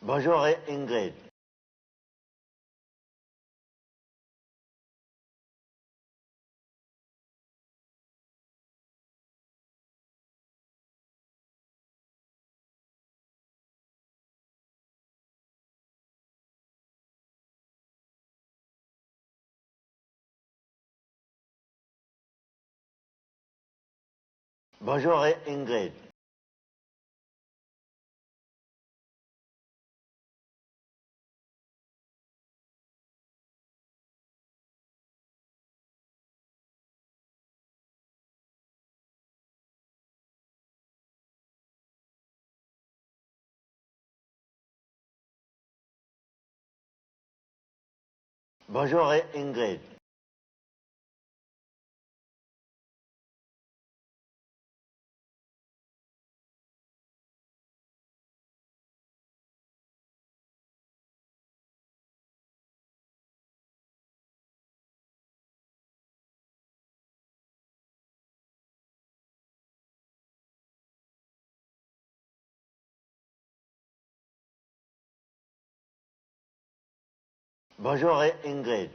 Bonjour Ingrid. Bonjour Ingrid. Bonjour Ingrid. Bonjour Ingrid.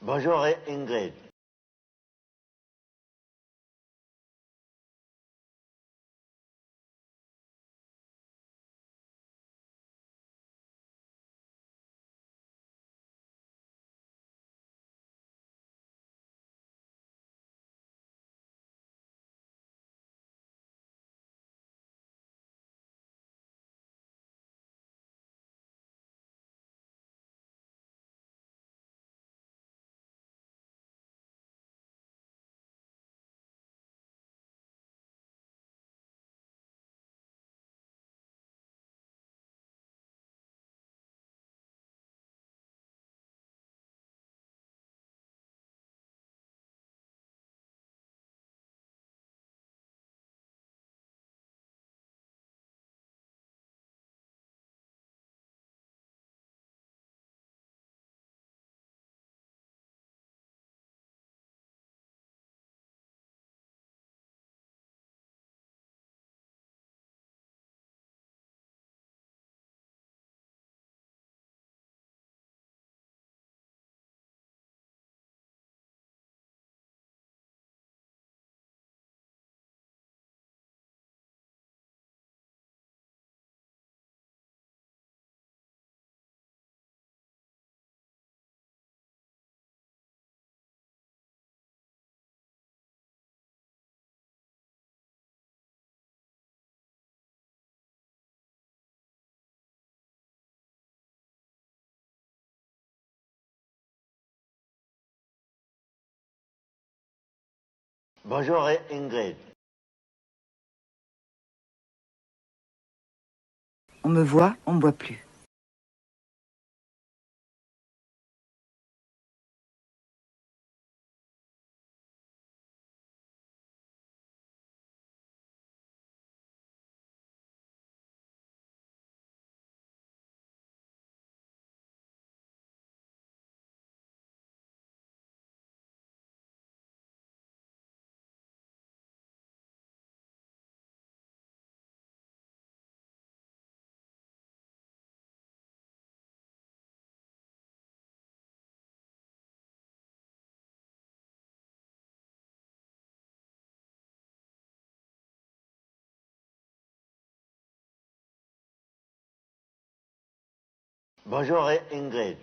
Bonjour Ingrid. Bonjour Ingrid. On me voit, on me voit plus. Bonjour Ingrid.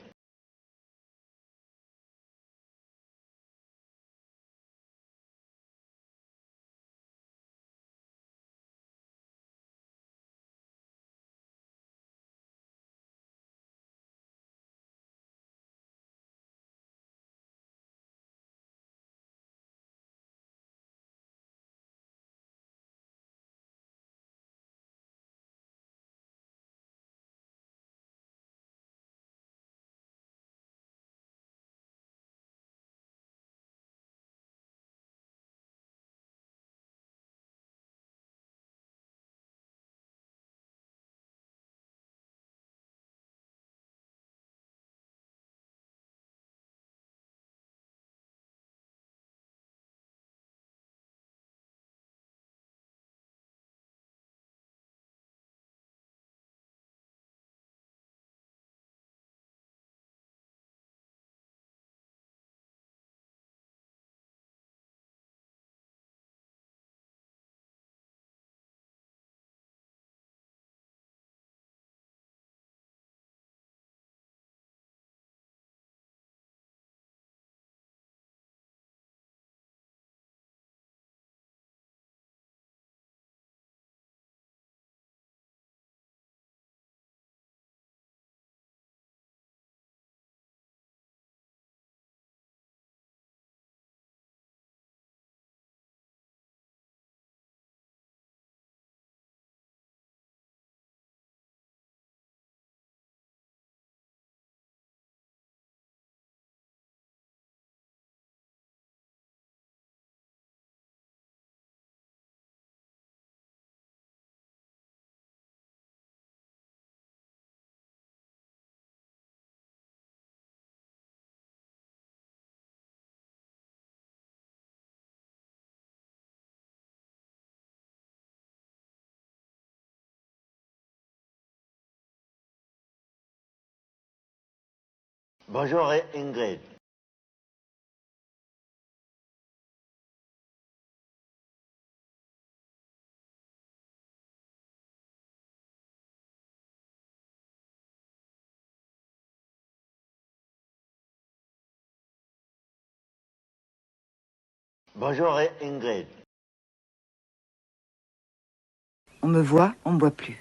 Bonjour Ingrid. Bonjour Ingrid. On me voit, on ne boit plus.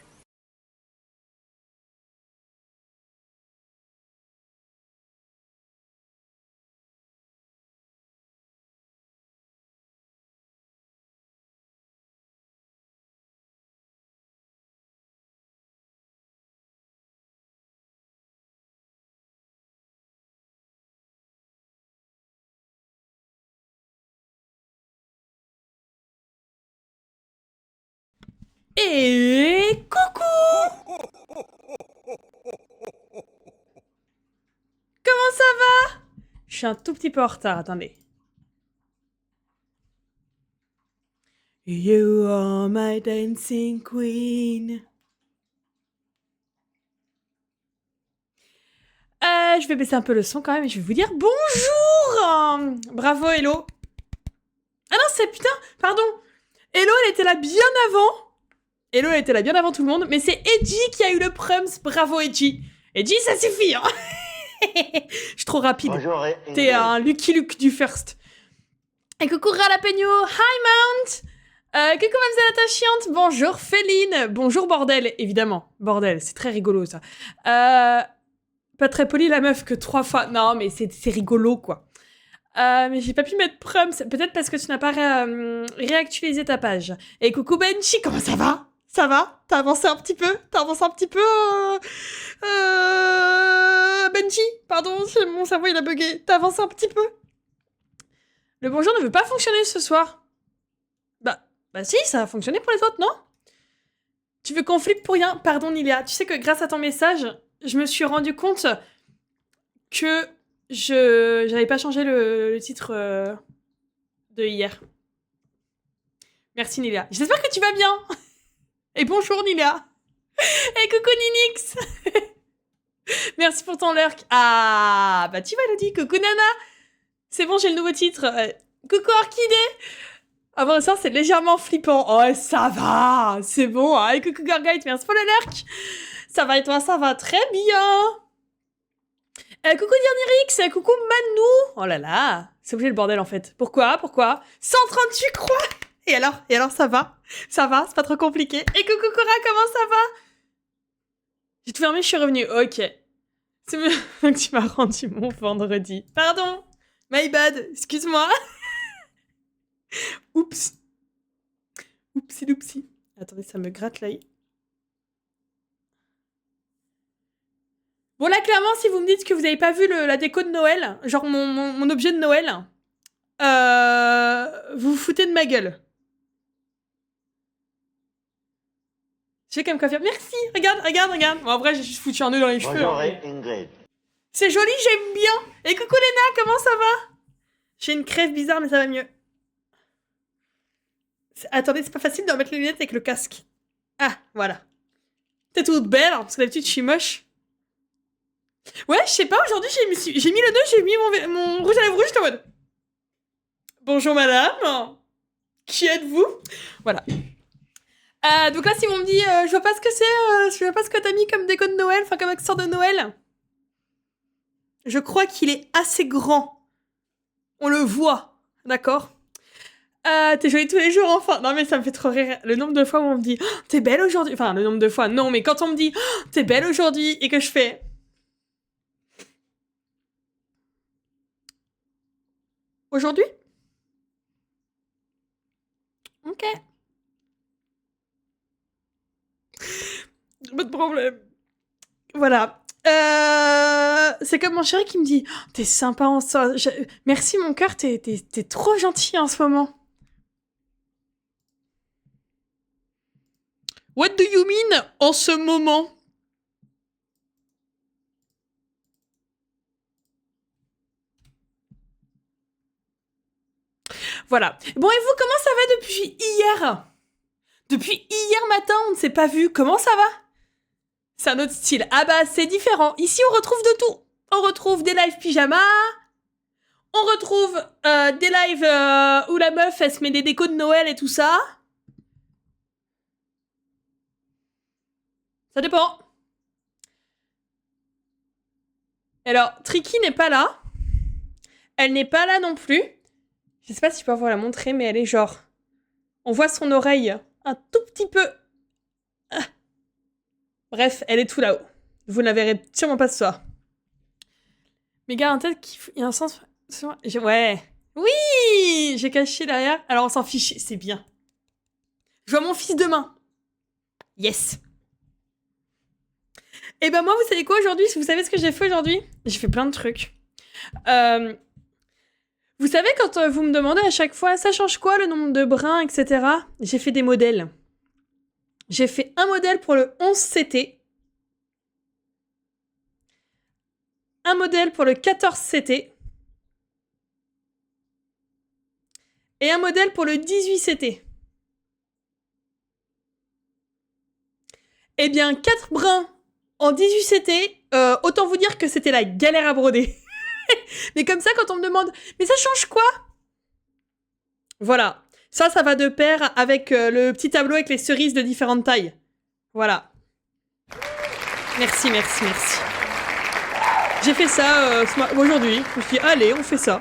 Et coucou! Comment ça va? Je suis un tout petit peu en retard, attendez. You are my dancing queen. Je vais baisser un peu le son quand même et je vais vous dire bonjour! Bravo Hello. Ah non, c'est putain, pardon. Hello, elle était là bien avant. Hello, elle était là bien avant tout le monde, mais c'est Edgy qui a eu le prums. Bravo Edgy. Edgy, ça suffit, hein. Je suis trop rapide. Bonjour Ingrid. T'es un Lucky Luke du first. Et coucou Ralapeno. Hi Mount. Coucou Mamzelle ta chiante. Bonjour Féline. Bonjour bordel, évidemment. Bordel, c'est très rigolo ça. Pas très poli la meuf que 3 fois. Non, mais c'est rigolo quoi. Mais j'ai pas pu mettre prums. Peut-être parce que tu n'as pas réactualisé ta page. Et coucou Benchi, comment ça va? Ça va? T'as avancé un petit peu? Benji, pardon, mon cerveau il a bugué. T'as avancé un petit peu? Le bonjour ne veut pas fonctionner ce soir. Bah si, ça a fonctionné pour les autres, non? Tu veux qu'on flippe pour rien? Pardon Nilia, tu sais que grâce à ton message, je me suis rendu compte que j'avais pas changé le titre de hier. Merci Nilia. J'espère que tu vas bien. Et bonjour Nilia. Et coucou Ninix. Merci pour ton lurk. Ah, bah tu vas le dire. Coucou Nana. C'est bon, j'ai le nouveau titre. Coucou Orchidée. Ah bon, ça c'est légèrement flippant. Oh, ça va. C'est bon. Hein. Et coucou Gorgite, merci pour le lurk. Ça va et toi? Ça va très bien. Coucou Dirnirix. Coucou Manou. Oh là là. C'est obligé le bordel en fait. Pourquoi? 138 croix. Et alors, ça va? Ça va, c'est pas trop compliqué. Et coucou Cora, comment ça va? J'ai tout fermé, je suis revenue. Ok. C'est mieux que tu m'as rendu mon vendredi. Pardon. My bad. Excuse-moi. Oups. Oupsi. Attendez, ça me gratte l'œil. Bon, là, clairement, si vous me dites que vous avez pas vu la déco de Noël, genre mon objet de Noël, vous vous foutez de ma gueule. Je fais comme coiffure. Merci, regarde. Bon, en vrai, j'ai juste foutu un nœud dans les cheveux. Bonjour Hein. Ingrid. C'est joli, j'aime bien. Et coucou Léna, comment ça va? J'ai une crève bizarre, mais ça va mieux. Attendez, c'est pas facile de remettre les lunettes avec le casque. Ah, voilà. T'es toute belle, hein, parce que d'habitude, je suis moche. Ouais, je sais pas, aujourd'hui, j'ai mis le nœud, j'ai mis mon rouge à lèvres rouge, en mode... Bonjour madame. Qui êtes-vous? Voilà. Donc là, si on me dit, je vois pas ce que c'est, je vois pas ce que t'as mis comme déco de Noël, enfin comme accessoire de Noël. Je crois qu'il est assez grand. On le voit, d'accord? T'es jolie tous les jours, enfin. Non mais ça me fait trop rire. Le nombre de fois où on me dit, oh, t'es belle aujourd'hui. Enfin, le nombre de fois, non, mais quand on me dit, oh, t'es belle aujourd'hui, et que je fais... Aujourd'hui? Ok. Pas de problème. Voilà. C'est comme mon chéri qui me dit, oh, t'es sympa en soi. Merci mon cœur, t'es trop gentil en ce moment. What do you mean en ce moment? Voilà. Bon, et vous, comment ça va depuis hier? Depuis hier matin, on ne s'est pas vu. Comment ça va? C'est un autre style. Ah bah, c'est différent. Ici, on retrouve de tout. On retrouve des lives pyjama. On retrouve des lives où la meuf, elle se met des décos de Noël et tout ça. Ça dépend. Alors, Tricky n'est pas là. Elle n'est pas là non plus. Je sais pas si je peux vous la montrer, mais elle est genre... On voit son oreille un tout petit peu... Ah. Bref, elle est tout là-haut. Vous ne la verrez sûrement pas ce soir. Mais gars, en tête, il y a un sens... Ouais. Oui, j'ai caché derrière. Alors, on s'en fiche, c'est bien. Je vois mon fils demain. Yes. Et ben moi, vous savez quoi aujourd'hui? Vous savez ce que j'ai fait aujourd'hui? J'ai fait plein de trucs. Vous savez, quand vous me demandez à chaque fois, ça change quoi le nombre de brins, etc. J'ai fait des modèles. J'ai fait un modèle pour le 11CT. Un modèle pour le 14CT. Et un modèle pour le 18CT. Eh bien, 4 brins en 18CT, autant vous dire que c'était la galère à broder. Mais comme ça, quand on me demande « Mais ça change quoi ?» Voilà. Ça va de pair avec le petit tableau avec les cerises de différentes tailles. Voilà. Merci, merci, merci. J'ai fait ça aujourd'hui. Je me suis dit, allez, on fait ça.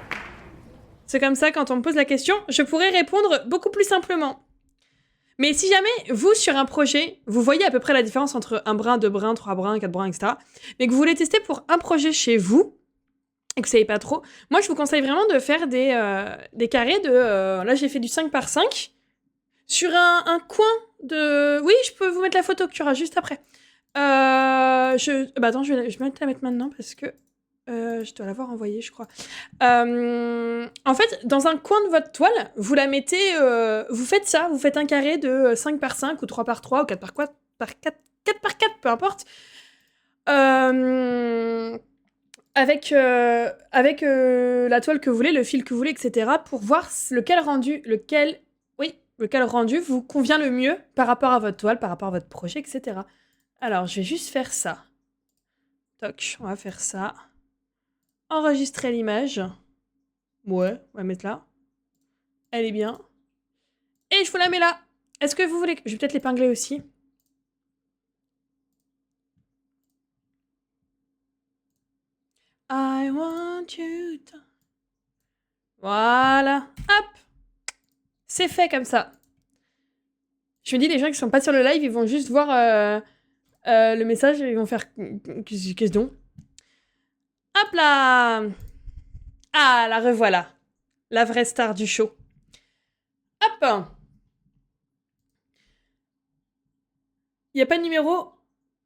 C'est comme ça, quand on me pose la question, je pourrais répondre beaucoup plus simplement. Mais si jamais, vous, sur un projet, vous voyez à peu près la différence entre un brin, 2 brins, 3 brins, 4 brins, etc., mais que vous voulez tester pour un projet chez vous, et que vous savez pas trop, moi, je vous conseille vraiment de faire des carrés de... là, j'ai fait du 5 par 5 sur un coin de... Oui, je peux vous mettre la photo que tu auras juste après. Bah attends, je vais te la mettre maintenant parce que je dois l'avoir envoyée, je crois. En fait, dans un coin de votre toile, vous la mettez... vous faites ça, vous faites un carré de 5 par 5 ou 3 par 3 ou 4 par 4, 4 par 4, peu importe. Avec la toile que vous voulez, le fil que vous voulez, etc. pour voir lequel rendu vous convient le mieux par rapport à votre toile, par rapport à votre projet, etc. Alors, je vais juste faire ça. Toc, on va faire ça. Enregistrer l'image. Ouais, on va mettre là. Elle est bien. Et je vous la mets là. Est-ce que vous voulez... Je vais peut-être l'épingler aussi. I want you to... Voilà. Hop. C'est fait comme ça. Je me dis, les gens qui sont pas sur le live, ils vont juste voir le message et ils vont faire... Qu'est-ce donc? Hop là. Ah, la revoilà. La vraie star du show. Hop. Il n'y a pas de numéro.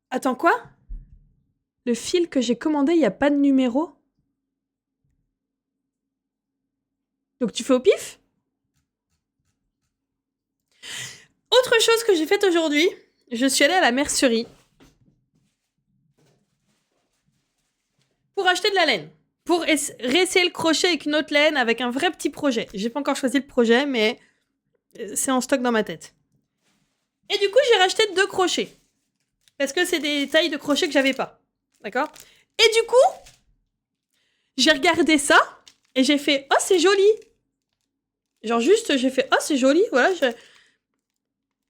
Attends, quoi? Le fil que j'ai commandé, il n'y a pas de numéro? Donc tu fais au pif? Autre chose que j'ai faite aujourd'hui, je suis allée à la mercerie pour acheter de la laine. Pour réessayer le crochet avec une autre laine, avec un vrai petit projet. J'ai pas encore choisi le projet, mais c'est en stock dans ma tête. Et du coup, j'ai racheté 2 crochets. Parce que c'est des tailles de crochets que j'avais pas. D'accord? Et du coup, j'ai regardé ça et j'ai fait « Oh, c'est joli !» Genre juste, j'ai fait « Oh, c'est joli !» Voilà.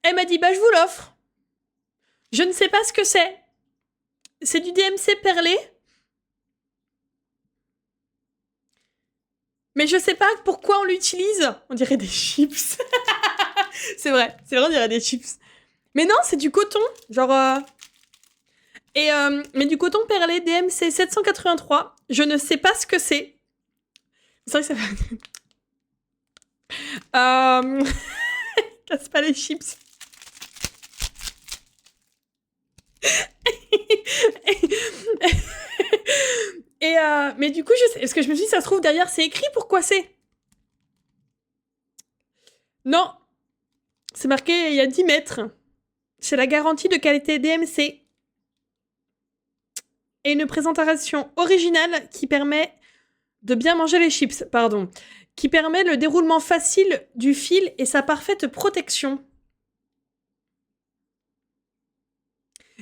Elle m'a dit « Bah, je vous l'offre. » Je ne sais pas ce que c'est. C'est du DMC perlé. Mais je sais pas pourquoi on l'utilise. On dirait des chips. C'est vrai, on dirait des chips. Mais non, c'est du coton. Genre... mais du coton perlé DMC 783. Je ne sais pas ce que c'est. C'est vrai que ça fait... Casse pas les chips. Mais du coup, est-ce que je me suis dit, ça se trouve derrière, c'est écrit pourquoi c'est? Non. C'est marqué, il y a 10 mètres. C'est la garantie de qualité DMC. Et une présentation originale qui permet de bien manger les chips, pardon. Qui permet le déroulement facile du fil et sa parfaite protection.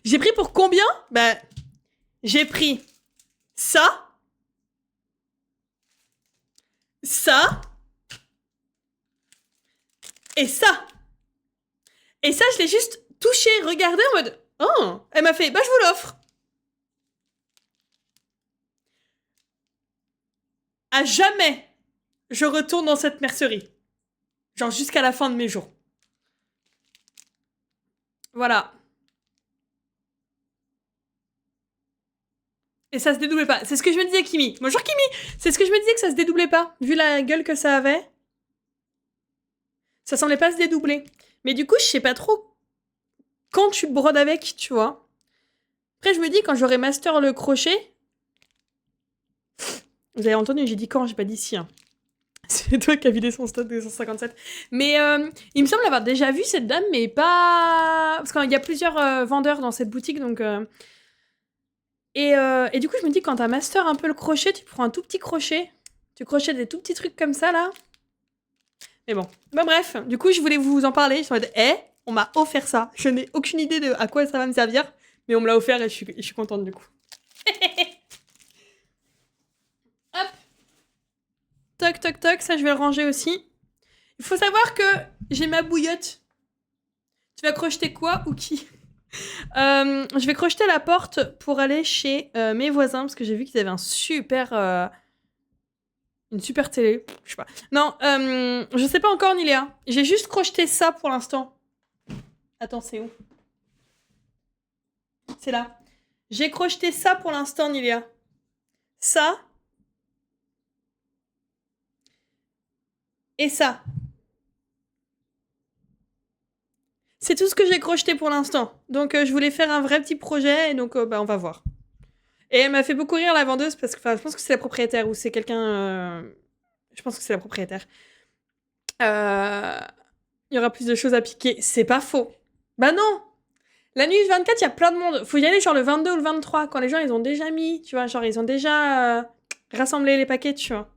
J'ai pris pour combien? Bah, j'ai pris ça. ça. Et ça. Et ça, je l'ai juste touché, regardé en mode... Oh, elle m'a fait, bah je vous l'offre. À jamais, je retourne dans cette mercerie. Genre jusqu'à la fin de mes jours. Voilà. Et ça se dédoublait pas. C'est ce que je me disais, Kimi. Bonjour, Kimi. C'est ce que je me disais, que ça se dédoublait pas. Vu la gueule que ça avait. Ça semblait pas se dédoubler. Mais du coup, je sais pas trop quand tu brodes avec, tu vois. Après, je me dis, quand j'aurai master le crochet... Vous avez entendu, j'ai dit quand, j'ai pas dit si. Hein. C'est toi qui as vidé son stock de 157. Mais il me semble avoir déjà vu cette dame, mais pas... Parce qu'il y a plusieurs vendeurs dans cette boutique, donc... Et du coup, je me dis, quand t'as master un peu le crochet, tu prends un tout petit crochet. Tu crochets des tout petits trucs comme ça, là. Mais bon. Bah bref, du coup, je voulais vous en parler. Je suis en mode, on m'a offert ça. Je n'ai aucune idée de à quoi ça va me servir. Mais on me l'a offert et je suis contente, du coup. Hop. Toc, toc, toc. Ça, je vais le ranger aussi. Il faut savoir que j'ai ma bouillotte. Tu vas crocheter quoi ou qui? Je vais crocheter la porte pour aller chez mes voisins parce que j'ai vu qu'ils avaient une super télé. Je sais pas. Non, je sais pas encore, Niléa. J'ai juste crocheté ça pour l'instant. Attends, c'est où? C'est là. J'ai crocheté ça pour l'instant, Niléa. Ça. Et ça. C'est tout ce que j'ai crocheté pour l'instant. Donc, je voulais faire un vrai petit projet, et donc, on va voir. Et elle m'a fait beaucoup rire, la vendeuse, parce que, je pense que c'est la propriétaire, ou c'est quelqu'un... Je pense que c'est la propriétaire. Il y aura plus de choses à piquer. C'est pas faux. Bah non! La nuit du 24, il y a plein de monde. Faut y aller genre le 22 ou le 23, quand les gens, ils ont déjà mis, tu vois, genre, ils ont déjà rassemblé les paquets, tu vois.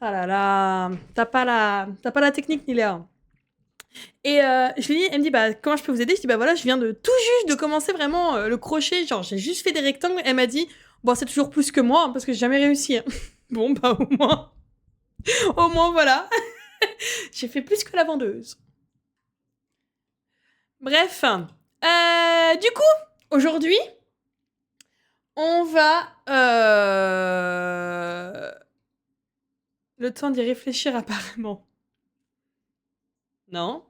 Ah là là, t'as pas la technique, Niléa. Et je lui dis, elle me dit, bah, comment je peux vous aider? Je dis, bah voilà, je viens de tout juste de commencer vraiment le crochet. Genre, j'ai juste fait des rectangles. Elle m'a dit, bon, c'est toujours plus que moi, hein, parce que j'ai jamais réussi. Hein. Bon, bah, au moins. Au moins, voilà. J'ai fait plus que la vendeuse. Bref. Du coup, aujourd'hui, on va... Le temps d'y réfléchir, apparemment. Non?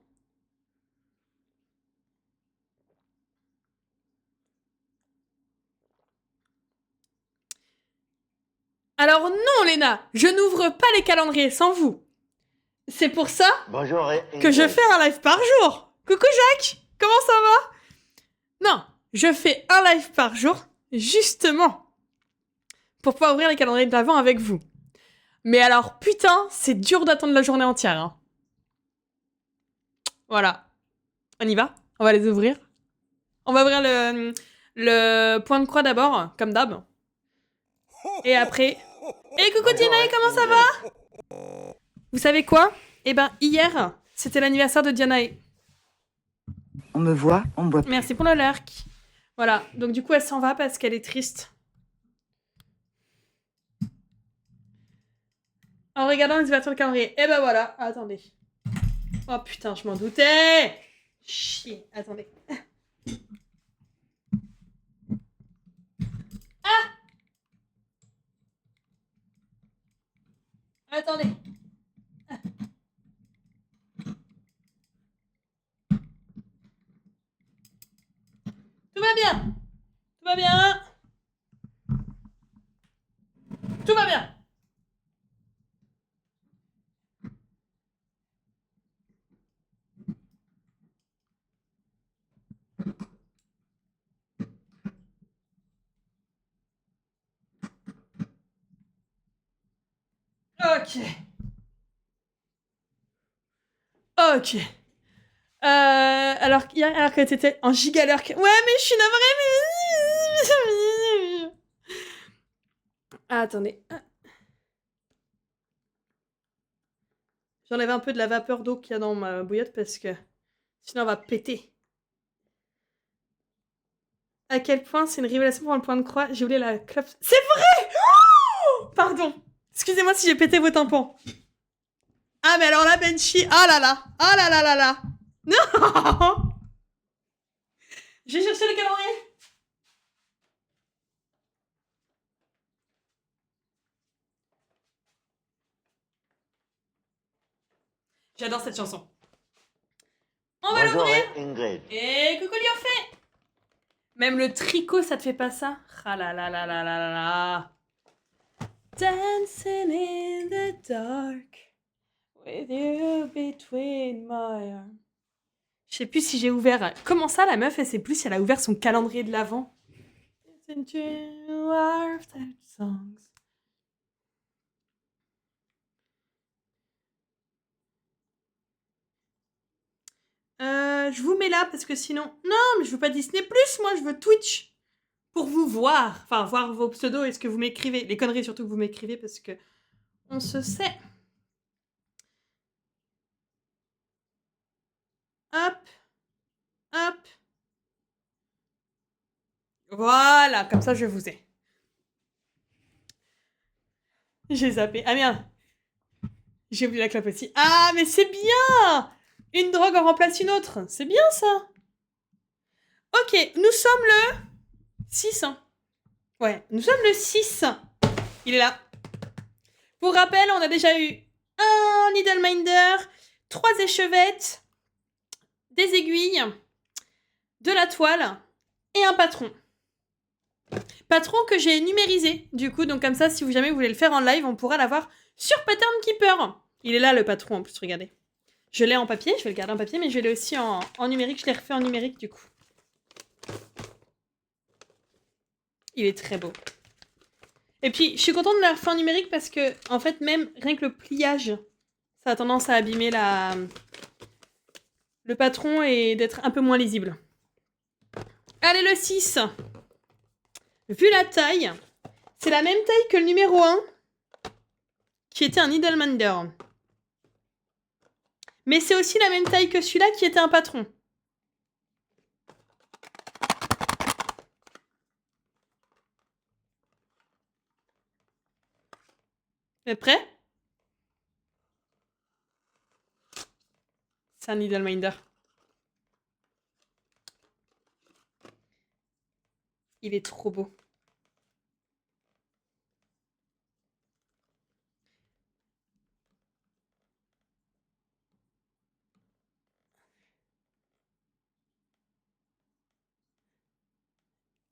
Alors non, Léna, je n'ouvre pas les calendriers sans vous. C'est pour ça Bonjour, que je Ingrid. fais un live par jour. Coucou Jacques, comment ça va? Non, je fais un live par jour, justement, pour pouvoir ouvrir les calendriers de l'Avent avec vous. Mais alors, putain, c'est dur d'attendre la journée entière. Hein. Voilà. On y va? On va les ouvrir. On va ouvrir le point de croix d'abord, comme d'hab. Et après... Et coucou Dianae, comment ça va? Vous savez quoi? Eh ben, hier, c'était l'anniversaire de Dianae. On me voit, on me voit plus. Merci pour le lurk. Voilà, donc du coup, elle s'en va parce qu'elle est triste. En regardant les ouvertures de calendrier. Eh ben voilà, attendez. Oh putain, je m'en doutais. Chier, attendez. Ah! Attendez. Tout va bien. Tout va bien. Tout va bien. Ok. Ok. Alors que t'étais en gigalurk. Ouais, mais je suis navrée, mais... Ah, attendez. J'enlève un peu de la vapeur d'eau qu'il y a dans ma bouillotte parce que sinon elle va péter. À quel point c'est une révélation pour le point de croix. J'ai oublié la clope. C'est vrai! Oh, pardon. Excusez-moi si j'ai pété vos tympans. Ah, mais alors là, Benchy, ah là là, ah là là là là. Non. J'ai cherché le calendrier. J'adore cette chanson. On va Bonjour l'ouvrir. Ingrid. Et coucou Liofé. Même le tricot, ça te fait pas ça? Ah là là là là là là là. Dancing in the dark with you between my arms. Je sais plus si j'ai ouvert. Comment ça, la meuf, elle sait plus si elle a ouvert son calendrier de l'Avent. Je vous mets là parce que sinon. Non, mais je veux pas Disney Plus, moi, je veux Twitch. Pour vous voir. Enfin, voir vos pseudos et ce que vous m'écrivez. Les conneries surtout que vous m'écrivez parce que. On se sait. Hop. Hop. Voilà, comme ça je vous ai. J'ai zappé. Ah merde. J'ai oublié la clope aussi. Ah, mais c'est bien. Une drogue en remplace une autre. C'est bien ça. Ok, nous sommes le 6. Ouais, nous sommes le 6. Il est là. Pour rappel, on a déjà eu un Needleminder, 3 échevettes, des aiguilles, de la toile et un patron. Patron que j'ai numérisé, du coup, donc comme ça, si jamais vous voulez le faire en live, on pourra l'avoir sur Pattern Keeper. Il est là, le patron, en plus, regardez. Je l'ai en papier, je vais le garder en papier, mais je l'ai aussi en numérique. Je l'ai refait en numérique, du coup. Il est très beau. Et puis, je suis contente de l'avoir fait en numérique parce que, en fait, même rien que le pliage, ça a tendance à abîmer le patron et d'être un peu moins lisible. Allez, le 6. Vu la taille, c'est la même taille que le numéro 1, qui était un Needleminder. Mais c'est aussi la même taille que celui-là, qui était un patron. Vous êtes prêts? C'est un Needleminder. Il est trop beau.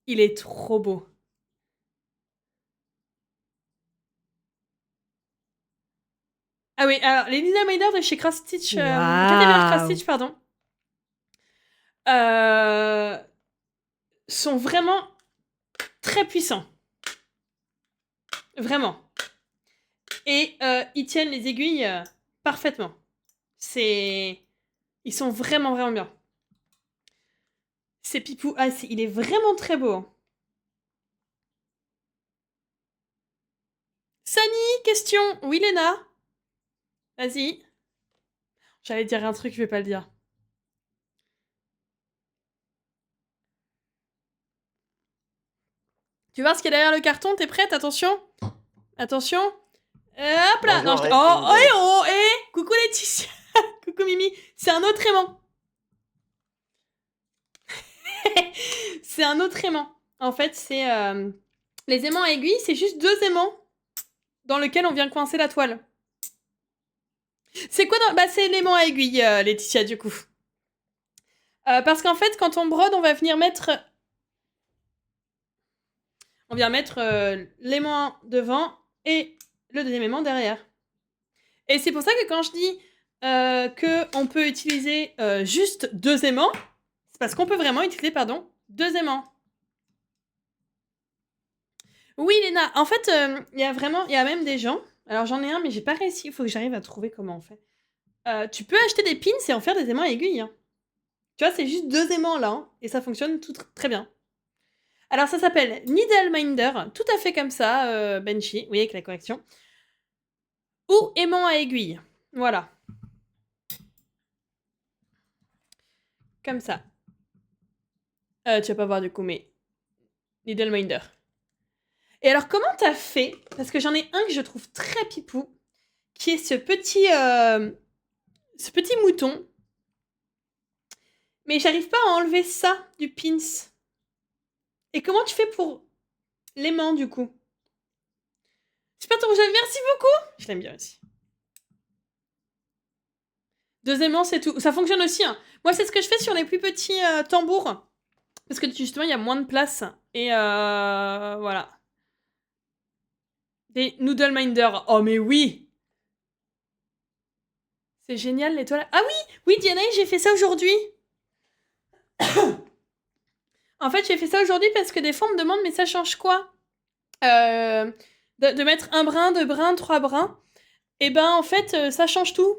Il est trop beau. Ah oui, alors les Needleminder de chez Cross Stitch, Caterpillar Cross Stitch, pardon, sont vraiment très puissants. Vraiment. Et ils tiennent les aiguilles parfaitement. Ils sont vraiment, vraiment bien. C'est Pipou. Ah, il est vraiment très beau. Hein. Sani, question. Oui, Léna. Vas-y. J'allais dire un truc, je vais pas le dire. Tu vois ce qu'il y a derrière le carton? T'es prête? Attention. Attention. Hop là. Bonjour, Non, coucou Laetitia. Coucou Mimi. C'est un autre aimant. C'est un autre aimant. En fait, c'est... les aimants à aiguille, c'est juste 2 aimants dans lesquels on vient coincer la toile. C'est quoi dans... Bah, c'est l'aimant à aiguille, Laetitia, du coup. Parce qu'en fait, quand on brode, on va venir mettre... On vient mettre l'aimant devant et le deuxième aimant derrière. Et c'est pour ça que quand je dis qu'on peut utiliser juste 2 aimants, c'est parce qu'on peut vraiment utiliser, 2 aimants. Oui, Léna, en fait, il y a même des gens... Alors, j'en ai un, mais j'ai pas réussi. Il faut que j'arrive à trouver comment on fait. Tu peux acheter des pins et en faire des aimants à aiguille. Hein. Tu vois, c'est juste 2 aimants là, hein, et ça fonctionne tout très bien. Alors, ça s'appelle Needleminder, tout à fait comme ça, Benchy, oui, avec la correction. Ou aimant à aiguille. Voilà. Comme ça. Tu vas pas voir du coup, mais Needleminder. Et alors, comment t'as fait? Parce que j'en ai un que je trouve très pipou, qui est ce petit mouton. Mais j'arrive pas à enlever ça du pins. Et comment tu fais pour l'aimant, du coup? Super ton rouge à lèvres, merci beaucoup! Je l'aime bien aussi. 2 aimants, c'est tout. Ça fonctionne aussi, hein. Moi, c'est ce que je fais sur les plus petits tambours. Parce que justement, il y a moins de place. Et voilà. Des Noodle Minder. Oh, mais oui! C'est génial, les toilettes. Ah oui! Oui, Diana, j'ai fait ça aujourd'hui. En fait, j'ai fait ça aujourd'hui parce que des fois, on me demande, mais ça change quoi? De mettre 1 brin, 2 brins, 3 brins. Et ben, en fait, ça change tout.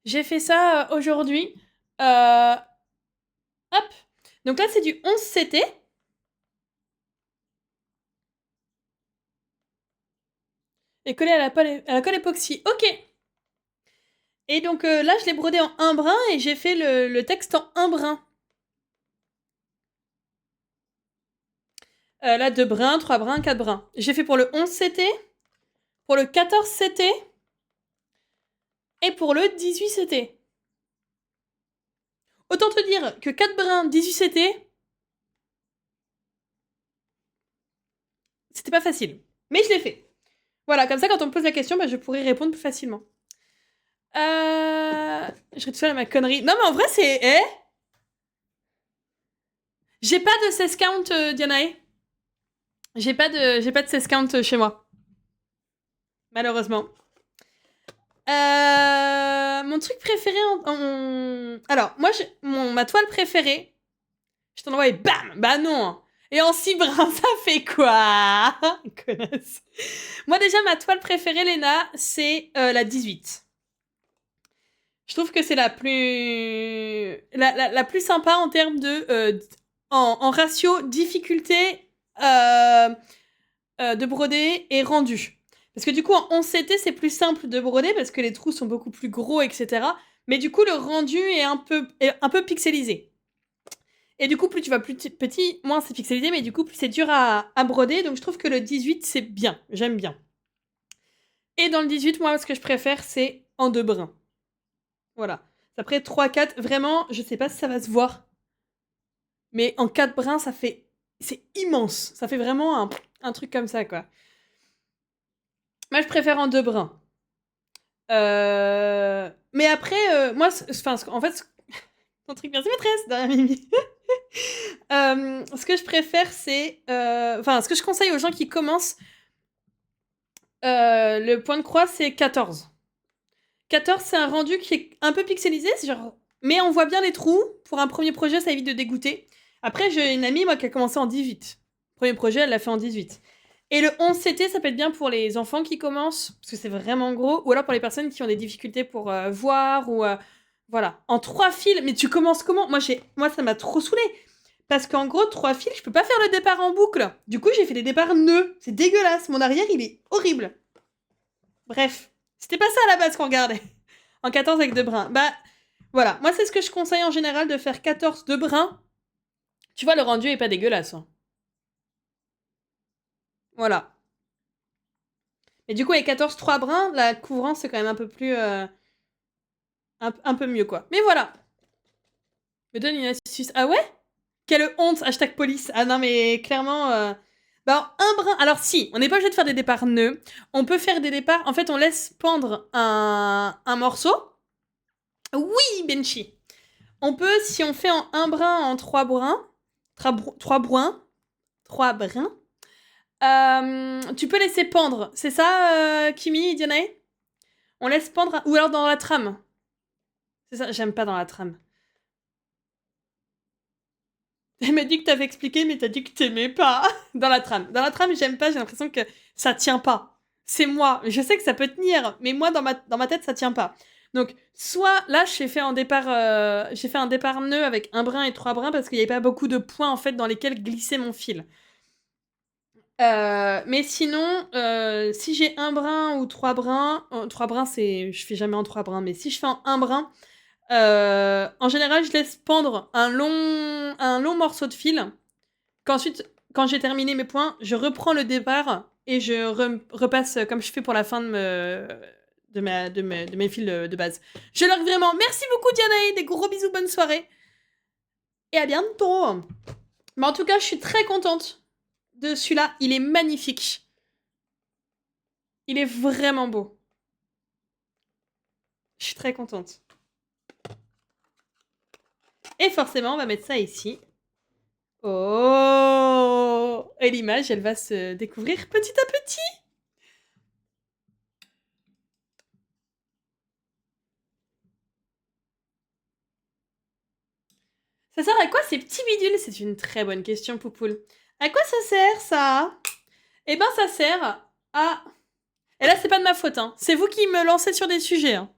J'ai fait ça aujourd'hui. Hop. Donc là, c'est du 11 CT. Et collé à la colle époxy. Ok. Et donc là, je l'ai brodé en 1 brin et j'ai fait le texte en 1 brin. Là, 2 brins, 3 brins, 4 brins. J'ai fait pour le 11 CT, pour le 14 CT et pour le 18 CT. Autant te dire que 4 brins, 18 CT, c'était pas facile. Mais je l'ai fait. Voilà, comme ça, quand on me pose la question, bah, je pourrais répondre plus facilement. Je serais tout seul à ma connerie. Non, mais en vrai, c'est... Eh, j'ai pas de 16 count, Dianae. J'ai pas de 16 count chez moi. Malheureusement. Mon truc préféré Alors, moi, ma toile préférée, je t'en envoie et bam! Bah non! Et en 6 brins, ça fait quoi? Connasse. Moi, déjà, ma toile préférée, Léna, c'est la 18. Je trouve que c'est la plus... La plus sympa en termes de... en ratio difficulté de broder et rendu. Parce que du coup, en 11 CT, c'est plus simple de broder parce que les trous sont beaucoup plus gros, etc. Mais du coup, le rendu est un peu pixelisé. Et du coup, plus tu vas plus petit, moins c'est pixelisé, mais du coup, plus c'est dur à broder. Donc, je trouve que le 18, c'est bien. J'aime bien. Et dans le 18, moi, ce que je préfère, c'est en 2 brins. Voilà. Après 3, 4, vraiment, je sais pas si ça va se voir. Mais en 4 brins, ça fait... C'est immense. Ça fait vraiment un truc comme ça, quoi. Moi, je préfère en 2 brins. Mais après, moi, en fait, ton truc, merci maîtresse, derrière Mimi. Ce que je préfère, c'est... ce que je conseille aux gens qui commencent, le point de croix, c'est 14. 14, c'est un rendu qui est un peu pixelisé, mais on voit bien les trous. Pour un premier projet, ça évite de dégoûter. Après, j'ai une amie, moi, qui a commencé en 18. Premier projet, elle l'a fait en 18. Et le 11 CT, ça peut être bien pour les enfants qui commencent, parce que c'est vraiment gros, ou alors pour les personnes qui ont des difficultés pour voir, ou... voilà. En 3 fils, mais tu commences comment? Moi, ça m'a trop saoulée. Parce qu'en gros, 3 fils, je peux pas faire le départ en boucle. Du coup, j'ai fait des départs nœuds. C'est dégueulasse. Mon arrière, il est horrible. Bref. C'était pas ça à la base qu'on regardait. En 14 avec 2 brins. Bah, voilà. Moi, c'est ce que je conseille en général, de faire 14 2 brins. Tu vois, le rendu est pas dégueulasse. Hein. Voilà. Et du coup, avec 14 3 brins, la couvrance, c'est quand même un peu plus... un peu mieux, quoi. Mais voilà. Me donne une astuce. Ah ouais? Quelle honte, hashtag police. Ah non, mais clairement... Bah, un brin... Alors si, on n'est pas obligé de faire des départs nœuds. On peut faire des départs... En fait, on laisse pendre un morceau. Oui, Benchi. On peut, si on fait en un brin, en 3 brins... 3 brins... 3 brins... tu peux laisser pendre. C'est ça, Kimi et Dianae? On laisse pendre... Ou alors dans la trame. C'est ça, j'aime pas dans la trame. Elle m'a dit que t'avais expliqué, mais t'as dit que t'aimais pas. Dans la trame. Dans la trame, j'aime pas, j'ai l'impression que ça tient pas. C'est moi. Je sais que ça peut tenir, mais moi, dans ma tête, ça tient pas. Donc, soit, là, j'ai fait un départ nœud avec 1 brin et 3 brins parce qu'il n'y avait pas beaucoup de points, en fait, dans lesquels glisser mon fil. Mais sinon, si j'ai 1 brin ou 3 brins... 3 brins, c'est... Je fais jamais en 3 brins, mais si je fais en 1 brin... en général, je laisse pendre un long morceau de fil qu'ensuite, quand j'ai terminé mes points, je reprends le départ et je repasse comme je fais pour la fin de mes fils de base. Je leur vraiment. Merci beaucoup, Dianae. Des gros bisous, bonne soirée. Et à bientôt. Mais en tout cas, je suis très contente de celui-là. Il est magnifique. Il est vraiment beau. Je suis très contente. Et forcément, on va mettre ça ici. Oh! Et l'image, elle va se découvrir petit à petit. Ça sert à quoi ces petits bidules? C'est une très bonne question, Poupoule. À quoi ça sert, ça? Eh ben, ça sert à... Et là, c'est pas de ma faute, hein. C'est vous qui me lancez sur des sujets, hein.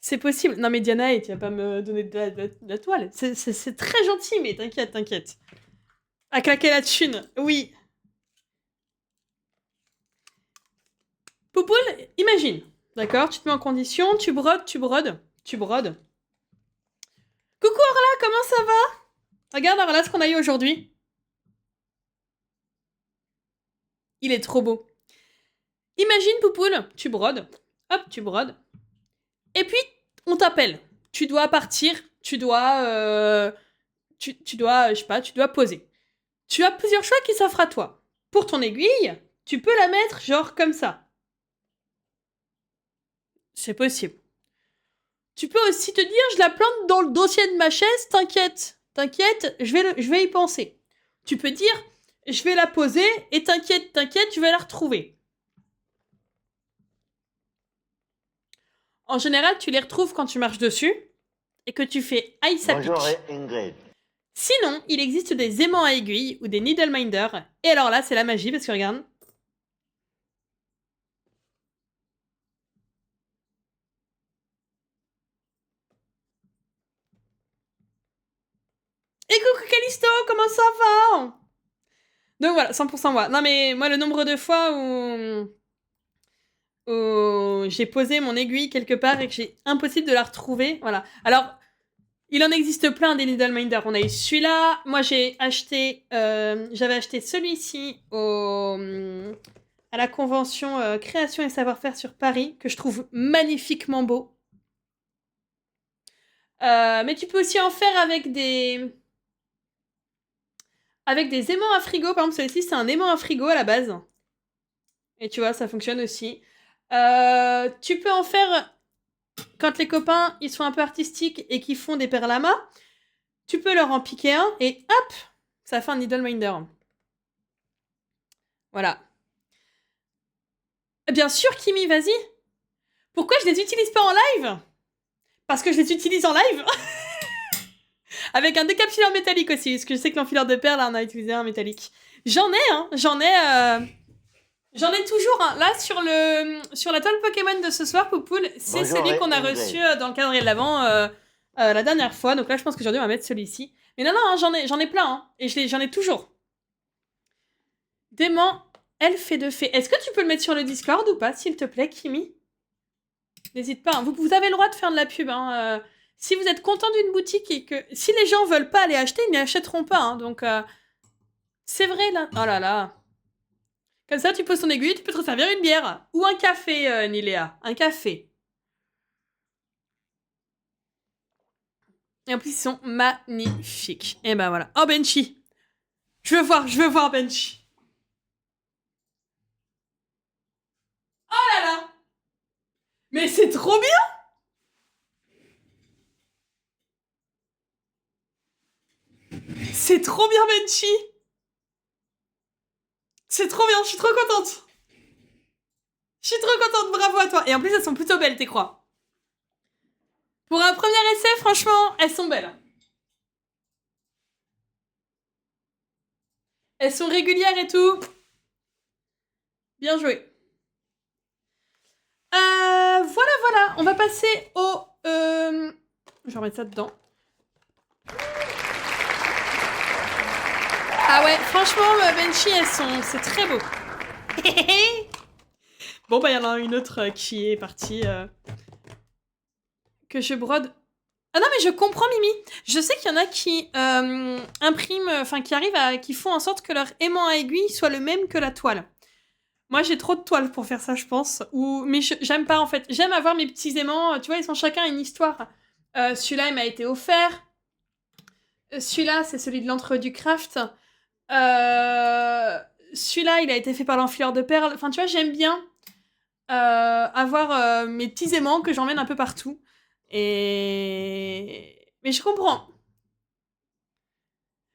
C'est possible. Non, mais Diana, tu vas pas me donner de la toile. C'est très gentil, mais t'inquiète, t'inquiète. À claquer la thune, oui. Poupoule, imagine. D'accord? Tu te mets en condition, tu brodes. Coucou Orla, comment ça va? Regarde Orla ce qu'on a eu aujourd'hui. Il est trop beau. Imagine Poupoule, tu brodes. Hop, tu brodes. Et puis, on t'appelle. Tu dois partir, tu dois, je sais pas, tu dois poser. Tu as plusieurs choix qui s'offrent à toi. Pour ton aiguille, tu peux la mettre genre comme ça. C'est possible. Tu peux aussi te dire, je la plante dans le dossier de ma chaise, t'inquiète, je vais y penser. Tu peux dire, je vais la poser et t'inquiète, je vais la retrouver. En général, tu les retrouves quand tu marches dessus et que tu fais « aïe, ça pique ». Bonjour Ingrid. Sinon, il existe des aimants à aiguille ou des needle minders. Et alors là, c'est la magie parce que regarde. Et coucou Callisto, comment ça va? Donc voilà, 100% moi. Non mais moi, le nombre de fois où j'ai posé mon aiguille quelque part et que j'ai impossible de la retrouver, voilà. Alors, il en existe plein des needle minders. On a eu celui-là. Moi, j'avais acheté celui-ci à la convention Création et Savoir-faire sur Paris, que je trouve magnifiquement beau. Mais tu peux aussi en faire avec des aimants à frigo. Par exemple, celui-ci, c'est un aimant à frigo à la base. Et tu vois, ça fonctionne aussi. Tu peux en faire quand les copains, ils sont un peu artistiques et qu'ils font des perlamas. Tu peux leur en piquer un et hop, ça fait un needle minder. Voilà. Bien sûr, Kimi, vas-y. Pourquoi je les utilise pas en live? Parce que je les utilise en live. Avec un décapsuleur métallique aussi, parce que je sais que l'enfileur de perles, on a utilisé un métallique. J'en ai toujours un. Là, sur la toile Pokémon de ce soir, Poupoule, c'est celui qu'on a reçu dans le calendrier de l'Avent la dernière fois. Donc là, je pense qu'aujourd'hui, on va mettre celui-ci. Mais non, hein, j'en ai plein. Hein, et j'en ai toujours. Dément, elfe et de fée. Est-ce que tu peux le mettre sur le Discord ou pas, s'il te plaît, Kimi? N'hésite pas. Hein. Vous avez le droit de faire de la pub. Hein, si vous êtes content d'une boutique et que... Si les gens veulent pas aller acheter, ils n'y achèteront pas. Hein, donc, c'est vrai, là. Oh là là. Comme ça, tu poses ton aiguille, tu peux te servir une bière. Ou un café, Niléa. Un café. Et en plus, ils sont magnifiques. Et ben voilà. Oh, Benchy. Je veux voir Benchy. Oh là là. Mais c'est trop bien. C'est trop bien, Benchy. C'est trop bien, je suis trop contente. Je suis trop contente, bravo à toi. Et en plus, elles sont plutôt belles, t'es crois. Pour un premier essai, franchement, elles sont belles. Elles sont régulières et tout. Bien joué. Voilà. On va passer au... Je vais remettre ça dedans. Ah ouais, franchement, Benchy, c'est très beau. Bon, bah, il y en a une autre qui est partie. Que je brode Ah non, mais je comprends, Mimi. Je sais qu'il y en a qui impriment, enfin, qui font en sorte que leur aimant à aiguille soit le même que la toile. Moi, j'ai trop de toiles pour faire ça, je pense. Mais j'aime pas, en fait. J'aime avoir mes petits aimants. Tu vois, ils sont chacun une histoire. Celui-là, il m'a été offert. Celui-là, c'est celui de l'entre du craft. Celui-là, il a été fait par l'enfileur de perles. Enfin, tu vois, j'aime bien avoir mes petits aimants que j'emmène un peu partout. Mais je comprends.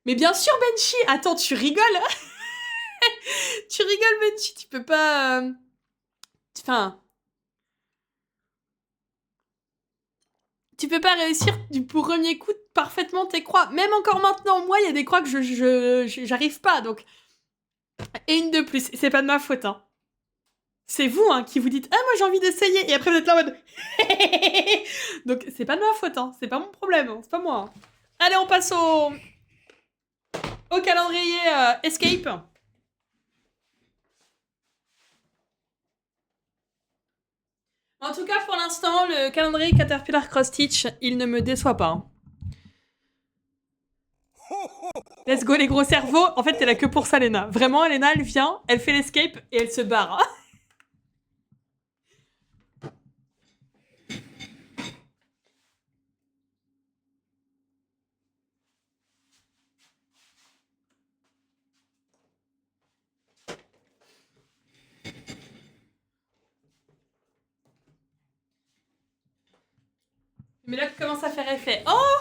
Mais bien sûr, Benchi. Attends, tu rigoles. Tu rigoles, Benchi. Tu peux pas... Enfin... Tu peux pas réussir du premier coup parfaitement tes croix. Même encore maintenant, moi, il y a des croix que j'arrive pas, donc... Et une de plus. C'est pas de ma faute, hein. C'est vous, hein, qui vous dites « Ah, moi, j'ai envie d'essayer !» Et après, vous êtes là en mode... Donc, c'est pas de ma faute, hein. C'est pas mon problème, hein. C'est pas moi. Hein. Allez, on passe au calendrier Escape. En tout cas, pour l'instant, le calendrier Caterpillar Cross Stitch, il ne me déçoit pas. Hein. Let's go les gros cerveaux. En fait, t'es là que pour ça, Léna. Vraiment, Léna, elle vient, elle fait l'escape et elle se barre. Mais là, commence à faire effet. Oh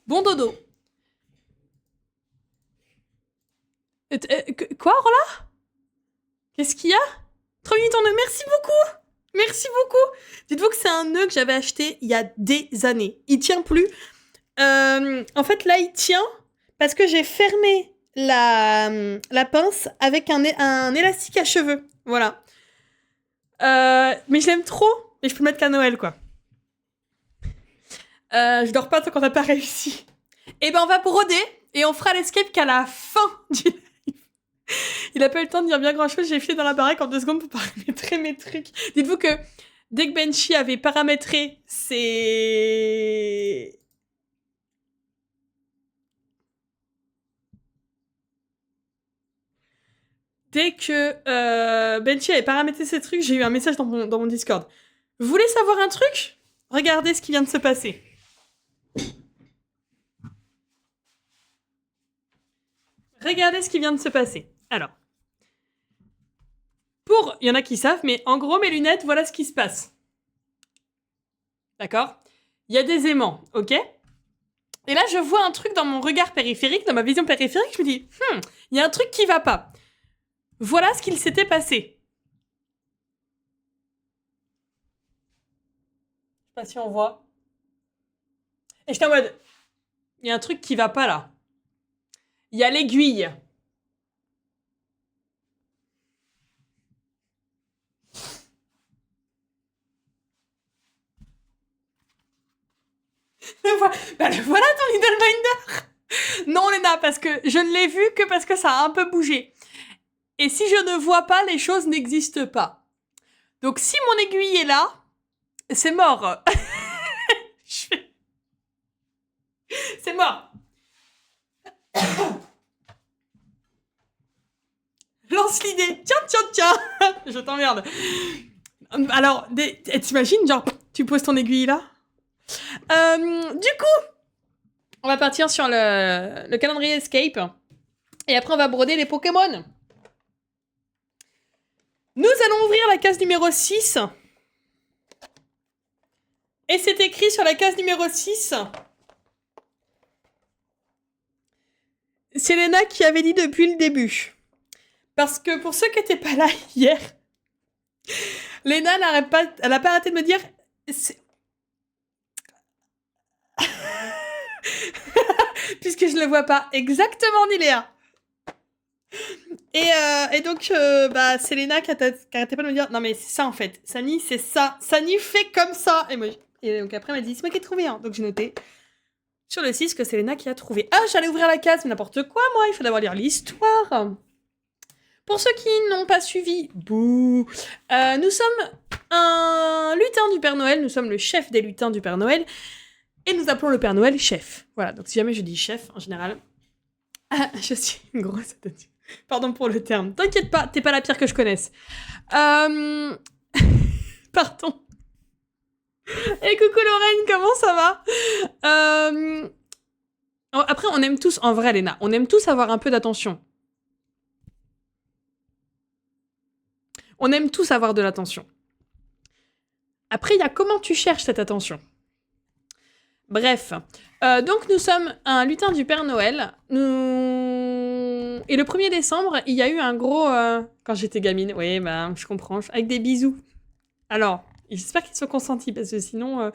bon dodo. Quoi, Rola? Qu'est-ce qu'il y a 3 minutes en nœud. Merci beaucoup. Merci beaucoup. Dites-vous que c'est un nœud que j'avais acheté il y a des années. Il tient plus. En fait, là, il tient parce que j'ai fermé la pince avec un élastique à cheveux. Voilà. Mais je l'aime trop. Mais je peux le mettre qu'à Noël, quoi. Je dors pas tant qu'on n'a pas réussi. Et ben, on va broder et on fera l'escape qu'à la fin du live. Il a pas eu le temps de dire bien grand chose. J'ai filé dans la baraque en 2 secondes pour paramétrer mes trucs. Dites-vous que dès que Benchi avait paramétré ses... Dès que Benchi avait paramétré ses trucs, j'ai eu un message dans mon Discord. Vous voulez savoir un truc? Regardez ce qui vient de se passer. Regardez ce qui vient de se passer. Alors. Il y en a qui savent, mais en gros, mes lunettes, voilà ce qui se passe. D'accord? Il y a des aimants, ok? Et là, je vois un truc dans mon regard périphérique, dans ma vision périphérique, je me dis, il y a un truc qui va pas. Voilà ce qu'il s'était passé. Je sais pas si on voit. Et j'étais en mode, il y a un truc qui va pas là. Il y a l'aiguille. Le voilà ton Little Minder. Non, Léna, parce que je ne l'ai vu que parce que ça a un peu bougé. Et si je ne vois pas, les choses n'existent pas. Donc si mon aiguille est là, c'est mort. C'est mort. Lance l'idée. Tiens. Je t'emmerde. Alors, t'imagines, genre, tu poses ton aiguille là. Du coup, on va partir sur le calendrier Escape. Et après, on va broder les Pokémon. Nous allons ouvrir la case numéro 6. Et c'est écrit sur la case numéro 6. C'est Léna qui avait dit depuis le début. Parce que pour ceux qui n'étaient pas là hier, Léna, elle n'a pas arrêté de me dire... Puisque je ne le vois pas. Exactement, Niléa. Et donc, c'est Léna qui arrêtait pas de me dire « Non, mais c'est ça, en fait. Sani, c'est ça. Sani fait comme ça. » Et donc, après, elle m'a dit « C'est moi qui ai trouvé. Hein. » Donc, j'ai noté sur le 6 que c'est Léna qui a trouvé. Ah, j'allais ouvrir la case, mais n'importe quoi, moi. Il faut d'abord lire l'histoire. Pour ceux qui n'ont pas suivi, bouh, nous sommes un lutin du Père Noël. Nous sommes le chef des lutins du Père Noël. Et nous appelons le Père Noël chef. Voilà, donc si jamais je dis chef, en général, je suis une grosse attitude. Pardon pour le terme. T'inquiète pas, t'es pas la pire que je connaisse. Pardon. Et coucou Lorraine, comment ça va? Après, on aime tous, en vrai, Léna, on aime tous avoir un peu d'attention. On aime tous avoir de l'attention. Après, il y a comment tu cherches cette attention. Bref. Donc, nous sommes un lutin du Père Noël. Et le 1er décembre, il y a eu un gros... Quand j'étais gamine, oui, bah, je comprends. Avec des bisous. Alors, j'espère qu'ils sont consentis, parce que sinon...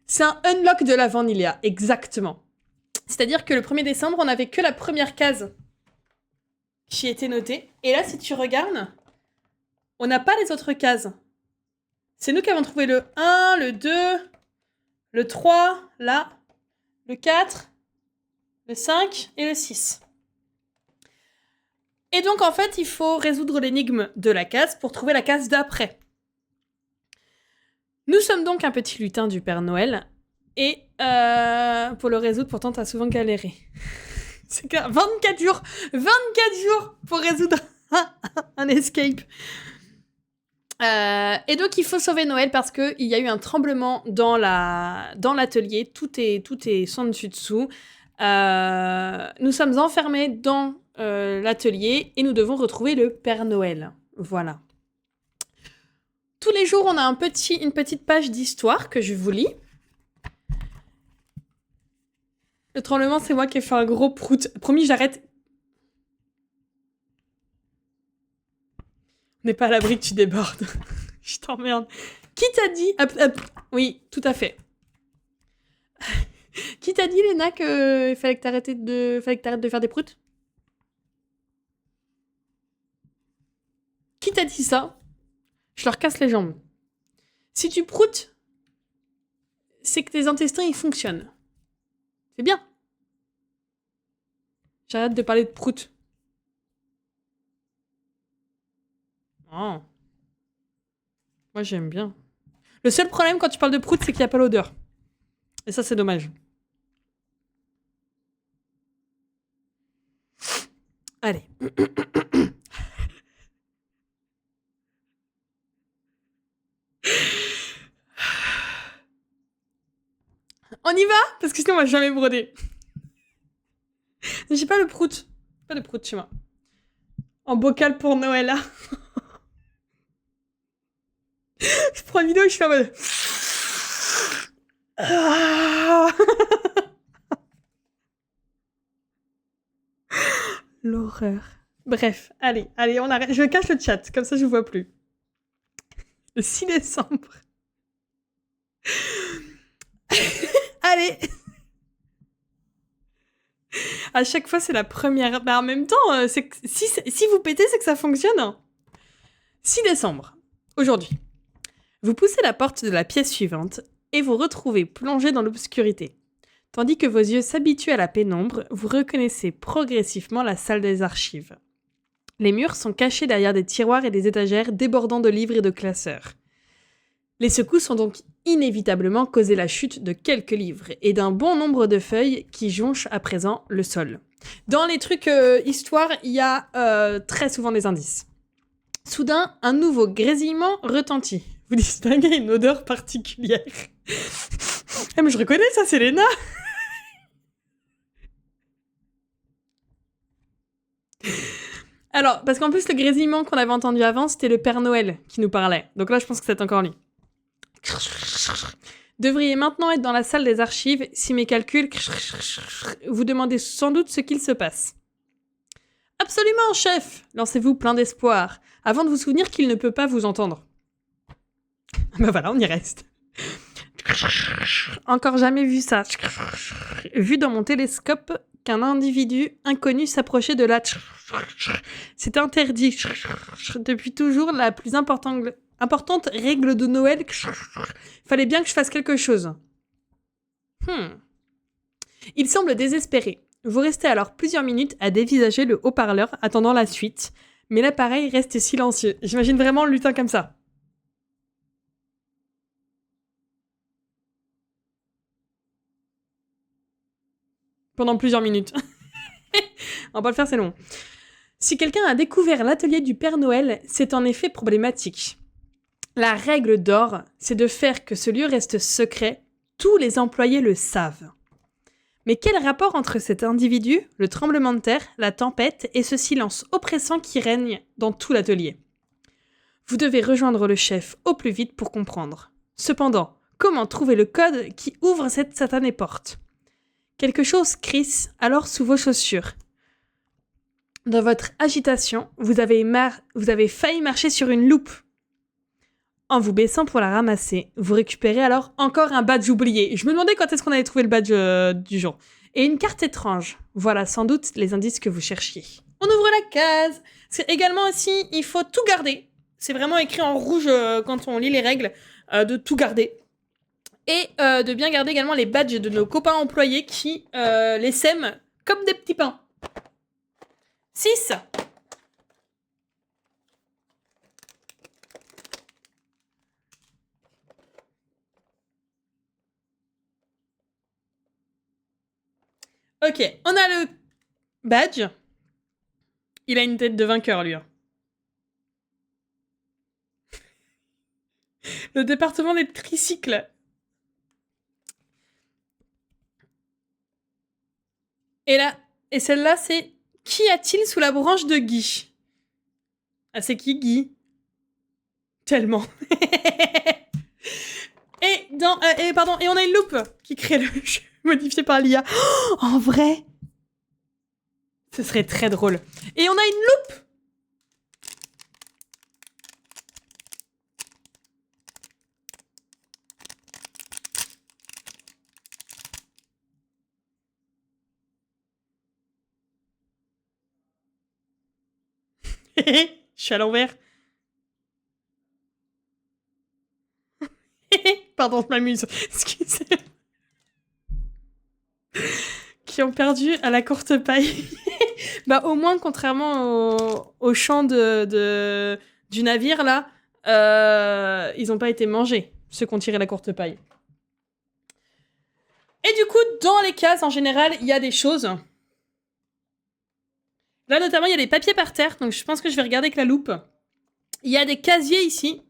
C'est un unlock de la Vanilla, exactement. C'est-à-dire que le 1er décembre, on n'avait que la première case qui était notée. Et là, si tu regardes, on n'a pas les autres cases. C'est nous qui avons trouvé le 1, le 2, le 3, là, le 4, le 5 et le 6. Et donc, en fait, il faut résoudre l'énigme de la case pour trouver la case d'après. Nous sommes donc un petit lutin du Père Noël. Et pour le résoudre, pourtant, t'as souvent galéré. C'est que 24 jours pour résoudre un escape. Et donc, il faut sauver Noël parce qu'il y a eu un tremblement dans l'atelier. Tout est sans dessus-dessous. Nous sommes enfermés dans l'atelier et nous devons retrouver le Père Noël. Voilà. Tous les jours, on a une petite page d'histoire que je vous lis. Le tremblement, c'est moi qui ai fait un gros prout. Promis, j'arrête. On n'est pas à l'abri que tu débordes. Je t'emmerde. Qui t'a dit... Oui, tout à fait. Qui t'a dit, Léna, qu'il fallait que t'arrêtes de faire des proutes? Qui t'a dit ça? Je leur casse les jambes. Si tu proutes, c'est que tes intestins, ils fonctionnent. C'est bien. J'arrête de parler de prout. Oh. Moi, j'aime bien. Le seul problème quand tu parles de prout, c'est qu'il n'y a pas l'odeur. Et ça, c'est dommage. Allez. On y va? Parce que sinon, on va jamais broder. J'ai pas le prout. Pas de prout chez moi. En bocal pour Noël, là. Je prends une vidéo et je fais en mode... L'horreur. Bref, allez, on arrête. Je cache le chat, comme ça je vous vois plus. Le 6 décembre. Allez. À chaque fois, c'est la première. Bah, en même temps, c'est que si vous pétez, c'est que ça fonctionne. 6 décembre. Aujourd'hui. Vous poussez la porte de la pièce suivante et vous retrouvez plongé dans l'obscurité. Tandis que vos yeux s'habituent à la pénombre, vous reconnaissez progressivement la salle des archives. Les murs sont cachés derrière des tiroirs et des étagères débordant de livres et de classeurs. Les secousses ont donc inévitablement causé la chute de quelques livres et d'un bon nombre de feuilles qui jonchent à présent le sol. Dans les trucs histoire, il y a très souvent des indices. Soudain, un nouveau grésillement retentit. Vous distinguez une odeur particulière. Ah mais je reconnais ça, c'est Léna. Alors, parce qu'en plus, le grésillement qu'on avait entendu avant, c'était le Père Noël qui nous parlait. Donc là, je pense que c'est encore lui. Devriez maintenant être dans la salle des archives. Si mes calculs... Vous demandez sans doute ce qu'il se passe. Absolument, chef. Lancez-vous plein d'espoir, avant de vous souvenir qu'il ne peut pas vous entendre. Ben voilà, on y reste. Encore jamais vu ça. Vu dans mon télescope qu'un individu inconnu s'approchait de la... C'est interdit. Depuis toujours, la plus importante règle de Noël... Fallait bien que je fasse quelque chose. Il semble désespéré. Vous restez alors plusieurs minutes à dévisager le haut-parleur, attendant la suite. Mais l'appareil reste silencieux. J'imagine vraiment le lutin comme ça. pendant plusieurs minutes. On va pas le faire, c'est long. Si quelqu'un a découvert l'atelier du Père Noël, c'est en effet problématique. La règle d'or, c'est de faire que ce lieu reste secret. Tous les employés le savent. Mais quel rapport entre cet individu, le tremblement de terre, la tempête et ce silence oppressant qui règne dans tout l'atelier? Vous devez rejoindre le chef au plus vite pour comprendre. Cependant, comment trouver le code qui ouvre cette satanée porte? Quelque chose crisse alors sous vos chaussures. Dans votre agitation, vous avez failli marcher sur une loupe. En vous baissant pour la ramasser, vous récupérez alors encore un badge oublié. Je me demandais quand est-ce qu'on allait trouver le badge du jour. Et une carte étrange. Voilà sans doute les indices que vous cherchiez. On ouvre la case. C'est également aussi, il faut tout garder. C'est vraiment écrit en rouge quand on lit les règles, de tout garder. Et de bien garder également les badges de nos copains employés qui les sèment comme des petits pains. 6. Ok, on a le badge. Il a une tête de vainqueur, lui. Le département des tricycles. Et celle-là, c'est... Qu'y a-t-il sous la branche de Guy? Ah, c'est qui, Guy? Tellement. Et on a une loupe qui crée le jeu modifié par l'IA. Oh, en vrai, ce serait très drôle. Et on a une loupe. Je suis à l'envers. Pardon, je m'amuse. Excusez. Qui ont perdu à la courte paille. Bah au moins, contrairement au chant du navire, là, ils n'ont pas été mangés, ceux qui ont tiré la courte paille. Et du coup, dans les cases, en général, il y a des choses. Là, notamment, il y a des papiers par terre, donc je pense que je vais regarder avec la loupe. Il y a des casiers ici,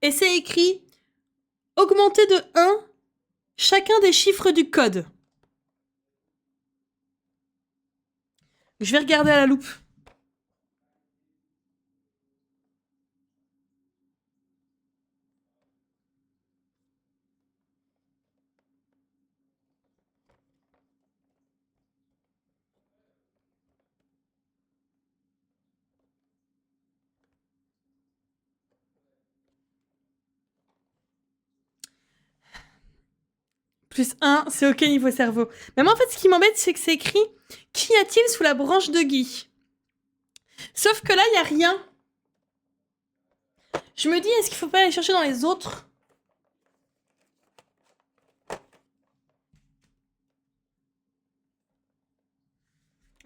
et c'est écrit « Augmenter de 1 chacun des chiffres du code ». Je vais regarder à la loupe. Plus 1, c'est ok niveau cerveau. Mais moi, en fait, ce qui m'embête, c'est que c'est écrit « Qu'y a-t-il sous la branche de Guy ?» Sauf que là, il n'y a rien. Je me dis, est-ce qu'il faut pas aller chercher dans les autres?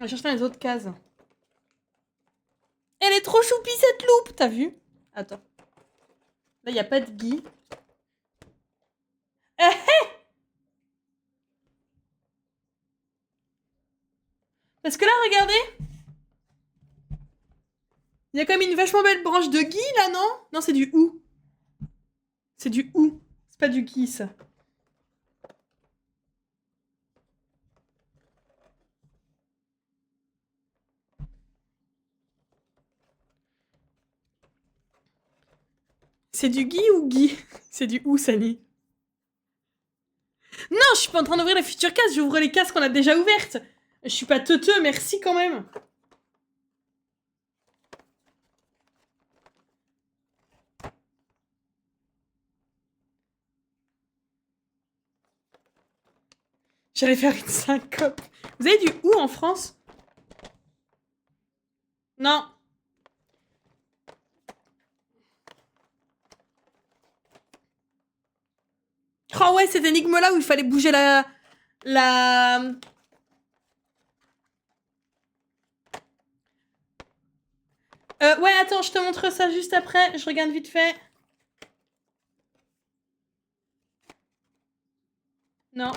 On va chercher dans les autres cases. Elle est trop choupie, cette loupe, t'as vu? Attends. Là, il n'y a pas de Guy. Parce que là, regardez. Il y a quand même une vachement belle branche de Guy, là, non? Non, c'est du ou. C'est du ou. C'est pas du Guy, ça. C'est du Guy ou Guy? C'est du ou, Sani. Non, je suis pas en train d'ouvrir les futures cases, j'ouvre les cases qu'on a déjà ouvertes. Je suis pas teuteux, merci quand même. J'allais faire une syncope. Vous avez du ou en France? Non. Oh ouais, cette énigme-là où il fallait bouger la... Ouais, attends, je te montre ça juste après. Je regarde vite fait. Non.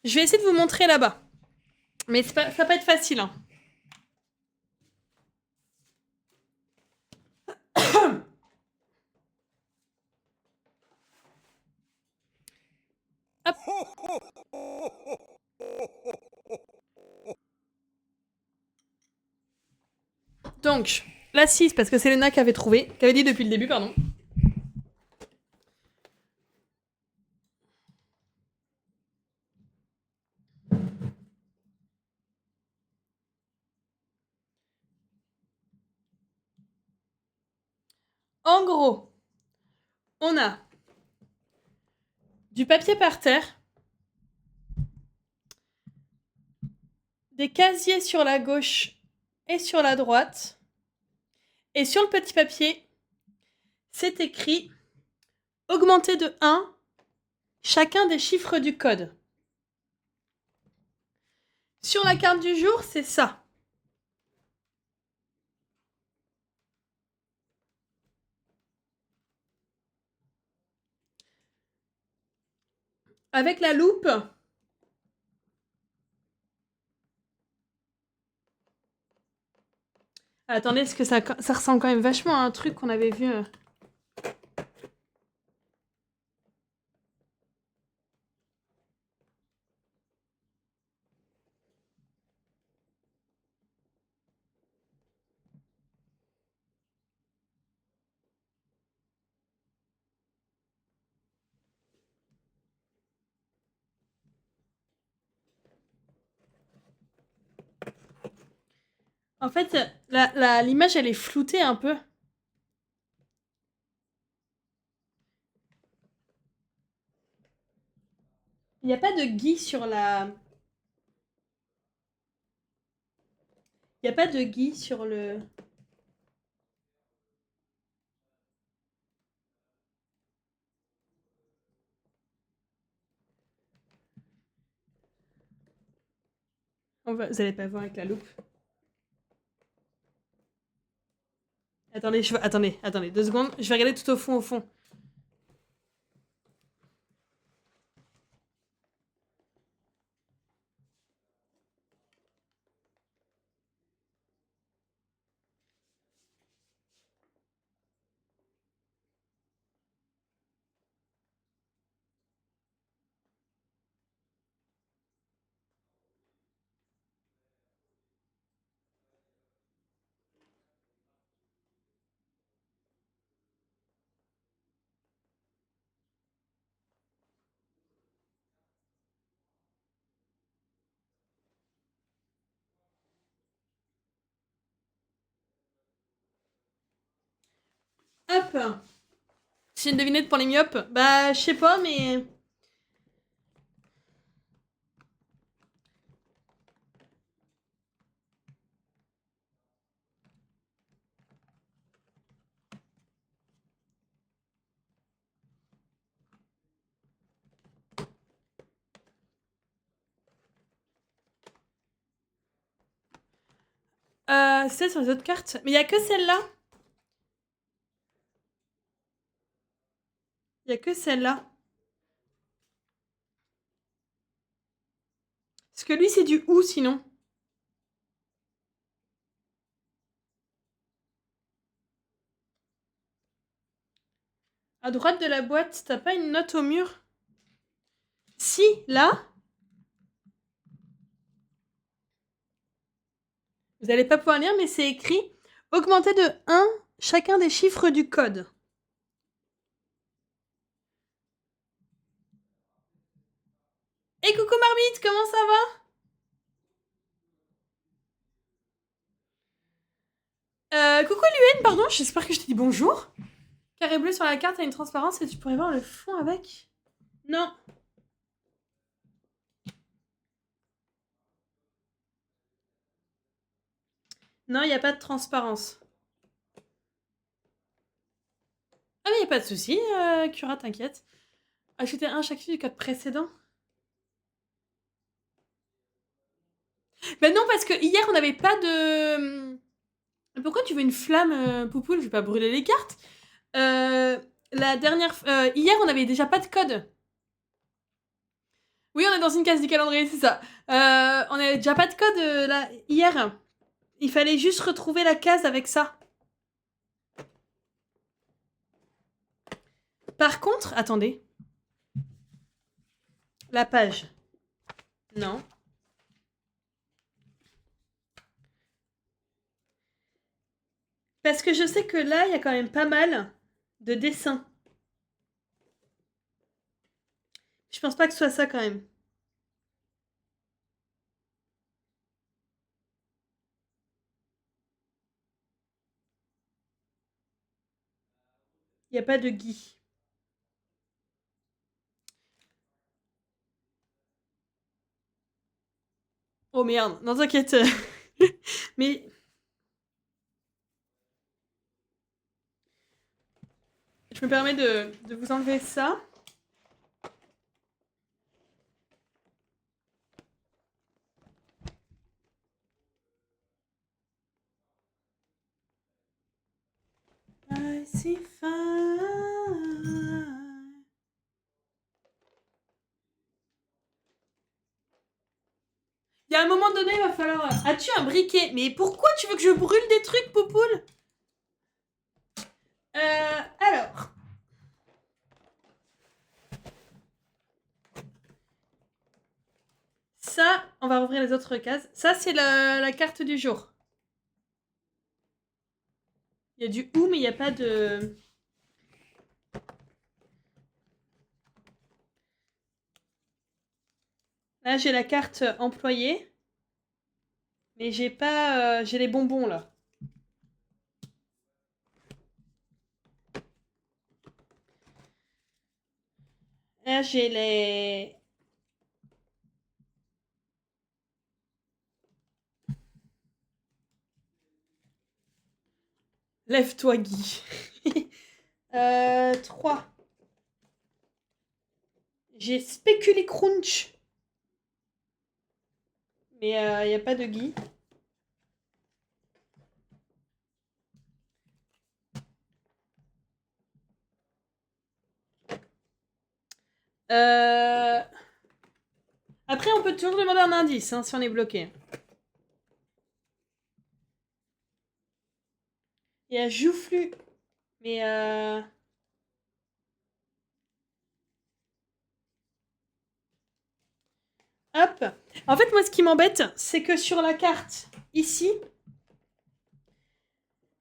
Je vais essayer de vous montrer là-bas. Mais ça va pas être facile. Hein. Hop. Donc, la 6, parce que c'est Léna qui avait trouvé, qui avait dit depuis le début, pardon. En gros, on a du papier par terre, des casiers sur la gauche et sur la droite, et sur le petit papier, c'est écrit « Augmenter de 1 chacun des chiffres du code ». Sur la carte du jour, c'est ça. Avec la loupe, attendez, parce que ça ressemble quand même vachement à un truc qu'on avait vu. En fait, l'image, elle est floutée un peu. Il n'y a pas de Guy sur la... Il n'y a pas de Guy sur le... Vous n'allez pas voir avec la loupe. Attendez, attendez, 2 secondes. Je vais regarder tout au fond. Hop. C'est une devinette pour les myopes. Bah, je sais pas, mais... C'est sur les autres cartes. Mais il n'y a que celle-là. Il n'y a que celle-là. Parce que lui, c'est du ou, sinon. À droite de la boîte, t'as pas une note au mur? Si, là. Vous n'allez pas pouvoir lire, mais c'est écrit « Augmenter de 1 chacun des chiffres du code ». Et coucou Marmite, comment ça va? Coucou Luenne, pardon, j'espère que je te dis bonjour. Carré bleu sur la carte a une transparence et tu pourrais voir le fond avec. Non. Non, il n'y a pas de transparence. Ah mais il n'y a pas de souci, Cura, t'inquiète. Ajouter 1 chaque chiffre du code précédent. Ben non, parce que hier, on n'avait pas de... Pourquoi tu veux une flamme, Poupoule? Je vais pas brûler les cartes. La dernière... hier, on n'avait déjà pas de code. Oui, on est dans une case du calendrier, c'est ça. On avait déjà pas de code là, hier. Il fallait juste retrouver la case avec ça. Par contre, attendez. La page. Non. Parce que je sais que là, il y a quand même pas mal de dessins. Je pense pas que ce soit ça quand même. Il n'y a pas de Guy. Oh merde, non t'inquiète. Mais... Je me permets de vous enlever ça. I see fire. Il y a un moment donné, il va falloir... As-tu un briquet? Mais pourquoi tu veux que je brûle des trucs, Poupoule? Alors... Ça, on va rouvrir les autres cases. Ça, c'est la carte du jour. Il y a du ou, mais il n'y a pas de... Là, j'ai la carte employée. Mais j'ai pas... j'ai les bonbons, là. Là, j'ai les... Lève-toi, Guy. 3. J'ai Spéculé Crunch. Mais il n'y a pas de Guy. Après, on peut toujours demander un indice hein, si on est bloqué. Il y a Joufflu. Mais hop. En fait, moi, ce qui m'embête, c'est que sur la carte, ici,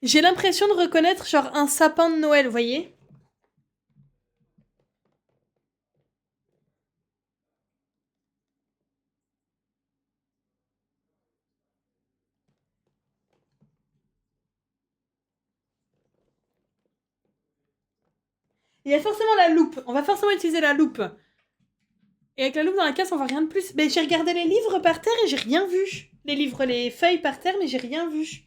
j'ai l'impression de reconnaître genre un sapin de Noël, vous voyez? Il y a forcément la loupe. On va forcément utiliser la loupe. Et avec la loupe dans la casse, on voit rien de plus. Mais j'ai regardé les livres par terre et j'ai rien vu. Les livres, les feuilles par terre, mais j'ai rien vu.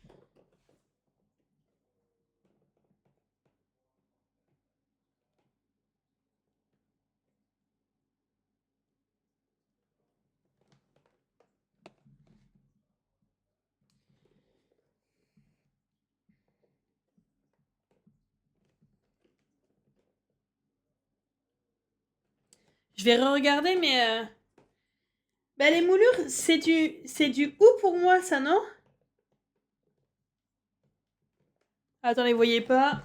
Je vais re-regarder, mais... Bah, les moulures, c'est du ou pour moi, ça, non? Attendez, vous voyez pas.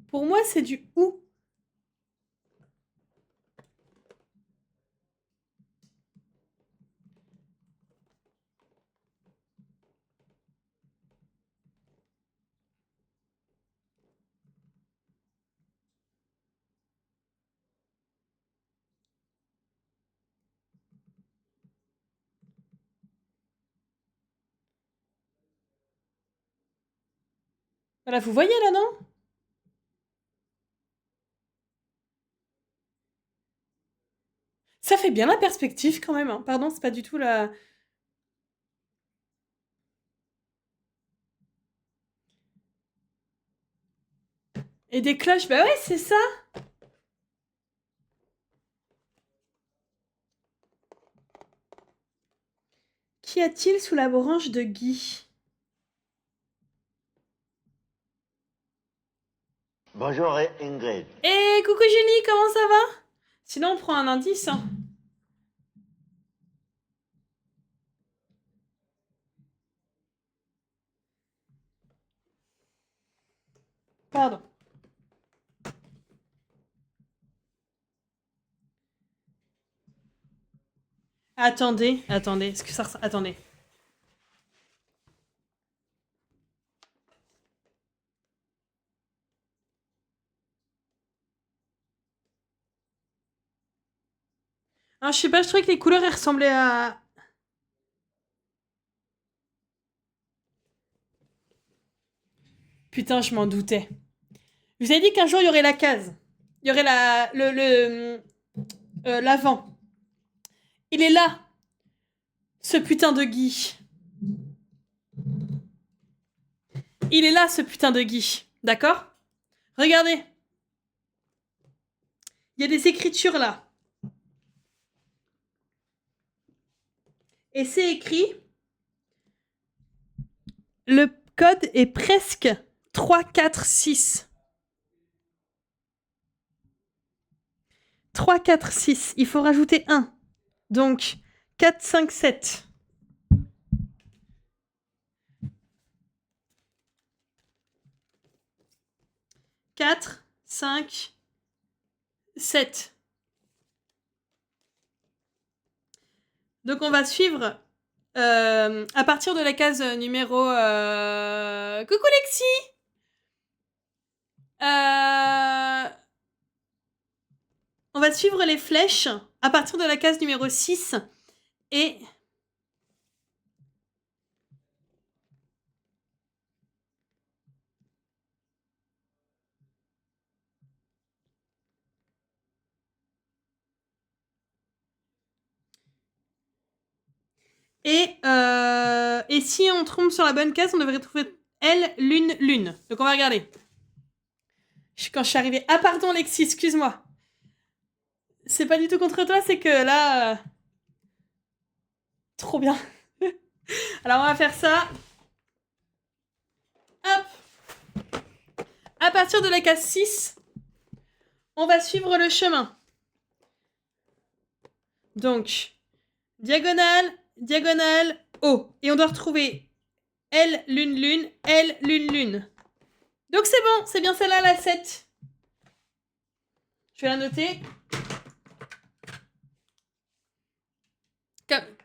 Pour moi, c'est du ou. Voilà, vous voyez là, non? Ça fait bien la perspective quand même. Hein. Pardon, c'est pas du tout la... Et des cloches, bah ouais, c'est ça. Qu'y a-t-il sous la branche de Guy? Bonjour Ingrid. Eh, coucou Julie, comment ça va? Sinon, on prend un indice. Hein. Pardon. Attendez. Est-ce que ça... Attendez. Ah, je sais pas, je trouvais que les couleurs, elles ressemblaient à... Putain, je m'en doutais. Je vous avez dit qu'un jour, il y aurait la case. Il y aurait l'avant. Il est là. Ce putain de Guy. Il est là, ce putain de Guy. D'accord? Regardez. Il y a des écritures là. Et c'est écrit. Le code est presque 3, 4, 6. 3, 4, 6. Il faut rajouter 1. Donc, 4, 5, 7. « 4, 5, 7. Donc, on va suivre à partir de la case numéro... Coucou Lexi! On va suivre les flèches à partir de la case numéro 6 et... Et si on trompe sur la bonne case, on devrait trouver L, lune, lune. Donc on va regarder. Quand je suis arrivée... Ah pardon Lexi, excuse-moi. C'est pas du tout contre toi, c'est que là... Trop bien. Alors on va faire ça. Hop. À partir de la case 6, on va suivre le chemin. Donc, diagonale, diagonale, haut. Et on doit retrouver L, lune, lune, L, lune, lune. Donc c'est bon, c'est bien celle-là, la 7. Je vais la noter.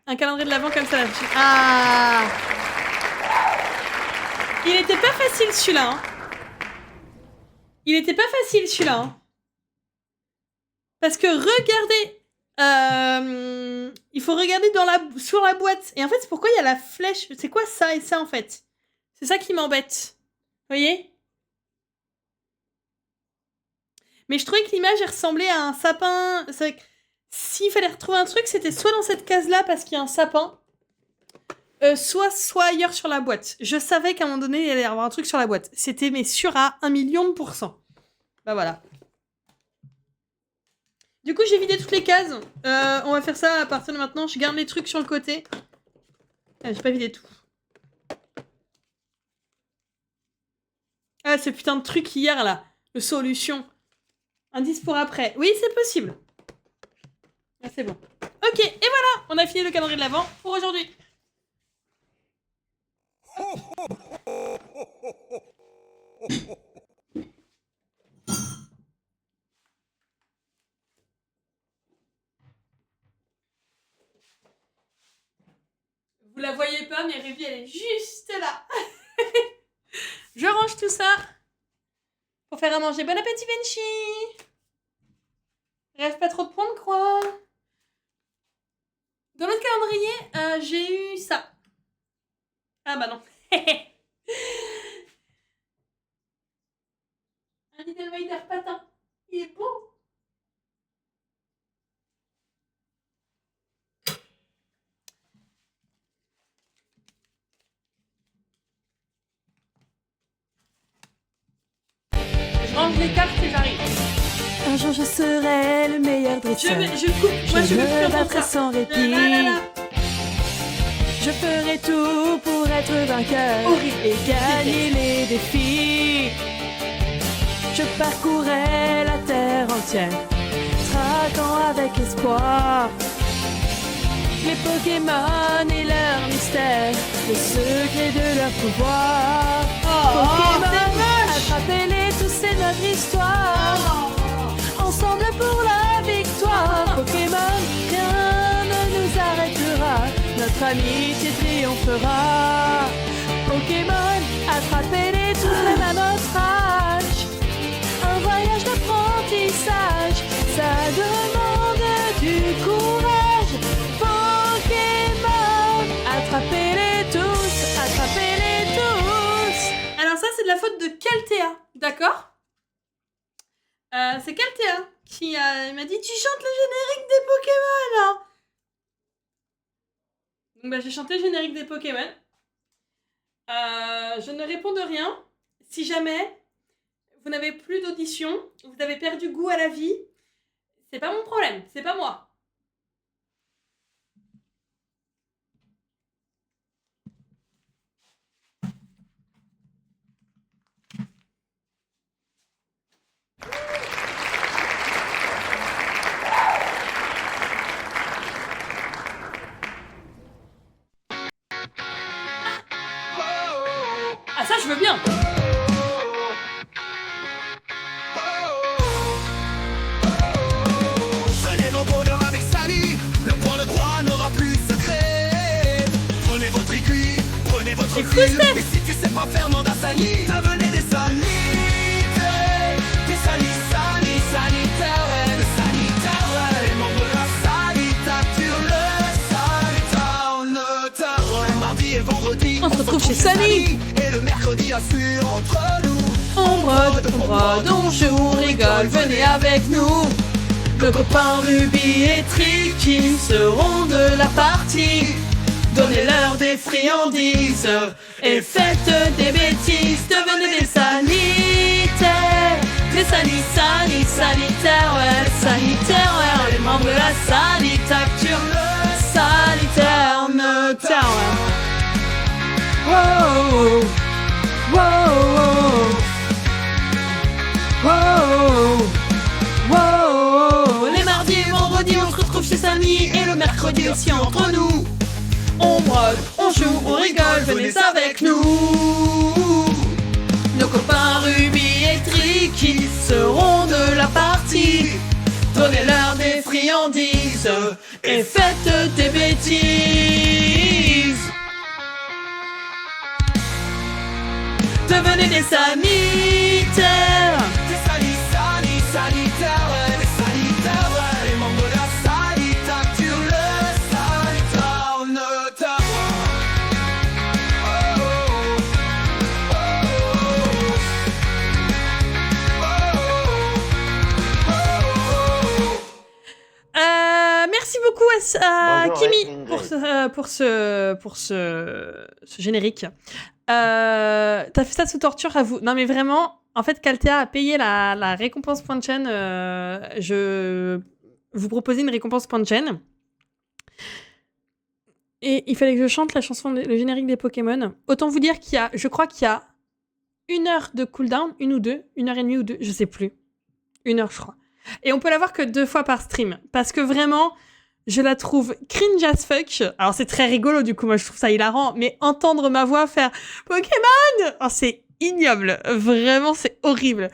Un calendrier de l'Avent comme ça. Ah! Il était pas facile celui-là. Hein. Il était pas facile celui-là. Hein. Parce que regardez... il faut regarder sur la boîte. Et en fait, c'est pourquoi il y a la flèche. C'est quoi ça et ça en fait? C'est ça qui m'embête. Vous voyez? Mais je trouvais que l'image elle ressemblait à un sapin. S'il fallait retrouver un truc, c'était soit dans cette case-là parce qu'il y a un sapin, soit ailleurs sur la boîte. Je savais qu'à un moment donné, il allait y avoir un truc sur la boîte. C'était mais sûr à 1 million de %. Bah voilà. Du coup, j'ai vidé toutes les cases. On va faire ça à partir de maintenant. Je garde les trucs sur le côté. Ah, j'ai pas vidé tout. Ah, ce putain de truc hier, là. Le solution. Indice pour après. Oui, c'est possible. Ah, c'est bon. Ok, et voilà. On a fini le calendrier de l'Avent pour aujourd'hui. Vous la voyez pas, mais Révi, elle est juste là. Je range tout ça pour faire à manger. Bon appétit, Benchi. Rêve pas trop de points de croix. Dans l'autre calendrier, j'ai eu ça. Ah bah non. Un Little Vader patin. Il est beau. Je range les cartes et j'arrive. Un jour je serai le meilleur dresseur. Je coupe. Moi, je me veux battrai sans répit. Je ferai tout pour être vainqueur. Horrible. Et gagner les défis. Je parcourrai la terre entière. t'attend avec espoir. Les Pokémon et leur mystère, le secret de leur pouvoir. Pokémon, attrapez-les tous, c'est notre histoire. Ensemble pour la victoire. Pokémon, rien ne nous arrêtera. Notre amitié triomphera. Pokémon, attrapez-les tous, même à notre âge. Un voyage d'apprentissage, ça demande du courage. Pokémon, attrapez-les tous, attrapez-les tous. Alors ça, c'est de la faute de Caltea, d'accord? C'est Caltea qui il m'a dit tu chantes le générique des Pokémon hein. Donc bah j'ai chanté le générique des Pokémon. Je ne réponds de rien. Si jamais vous n'avez plus d'audition, vous avez perdu goût à la vie, c'est pas mon problème, c'est pas moi. Ah ça je veux bien. Prenez vos bonheurs avec Sally, le point de croix n'aura plus de secret. Prenez votre aiguille, prenez votre fil, et si tu sais pas faire mandat Sally, devenez des sanitaires. Des sanitaires, ouais, des sanitaires, ouais. Les membres de la sanitature, le sanitaire, mardi et vendredi, On se retrouve chez Sally. et le mercredi assure entre nous. On brode, on joue, on rigole, venez avec nous. Nos copains Ruby et Tricky seront de la partie. Donnez-leur des friandises et faites des bêtises. Devenez des sanitaires. Des sanitaires, ouais, sanitaires, ouais. Les membres de la sanitature, le sanitaire, notaire, ouais. Wow, wow, wow, wow. Les mardis et vendredis, on se retrouve chez Samy. Et le mercredi aussi entre nous. On brode, on joue, on rigole, venez avec nous. Nos copains Ruby et Tricky seront de la partie. Donnez-leur des friandises et faites des bêtises. Devenez des sanitaires. Des sanitaires, ouais, des sanitaires, ouais. Les membres de la sanitature, le sanitaire, notaire. Merci beaucoup à Bonjour, Kimi Ingrid. pour ce générique. T'as fait ça sous torture, avoue. Non mais vraiment, en fait, Caltea a payé la récompense point de chaîne. Je vous proposais une récompense point de chaîne. Et il fallait que je chante la chanson, le générique des Pokémon. Autant vous dire je crois qu'il y a 1 heure de cooldown, 1 ou 2, 1h30 ou 2, je sais plus. 1 heure, je crois. Et on peut la voir que 2 fois par stream. Parce que vraiment, je la trouve cringe as fuck. Alors c'est très rigolo, du coup, moi je trouve ça hilarant. Mais entendre ma voix faire Pokémon, oh, c'est ignoble. Vraiment, c'est horrible.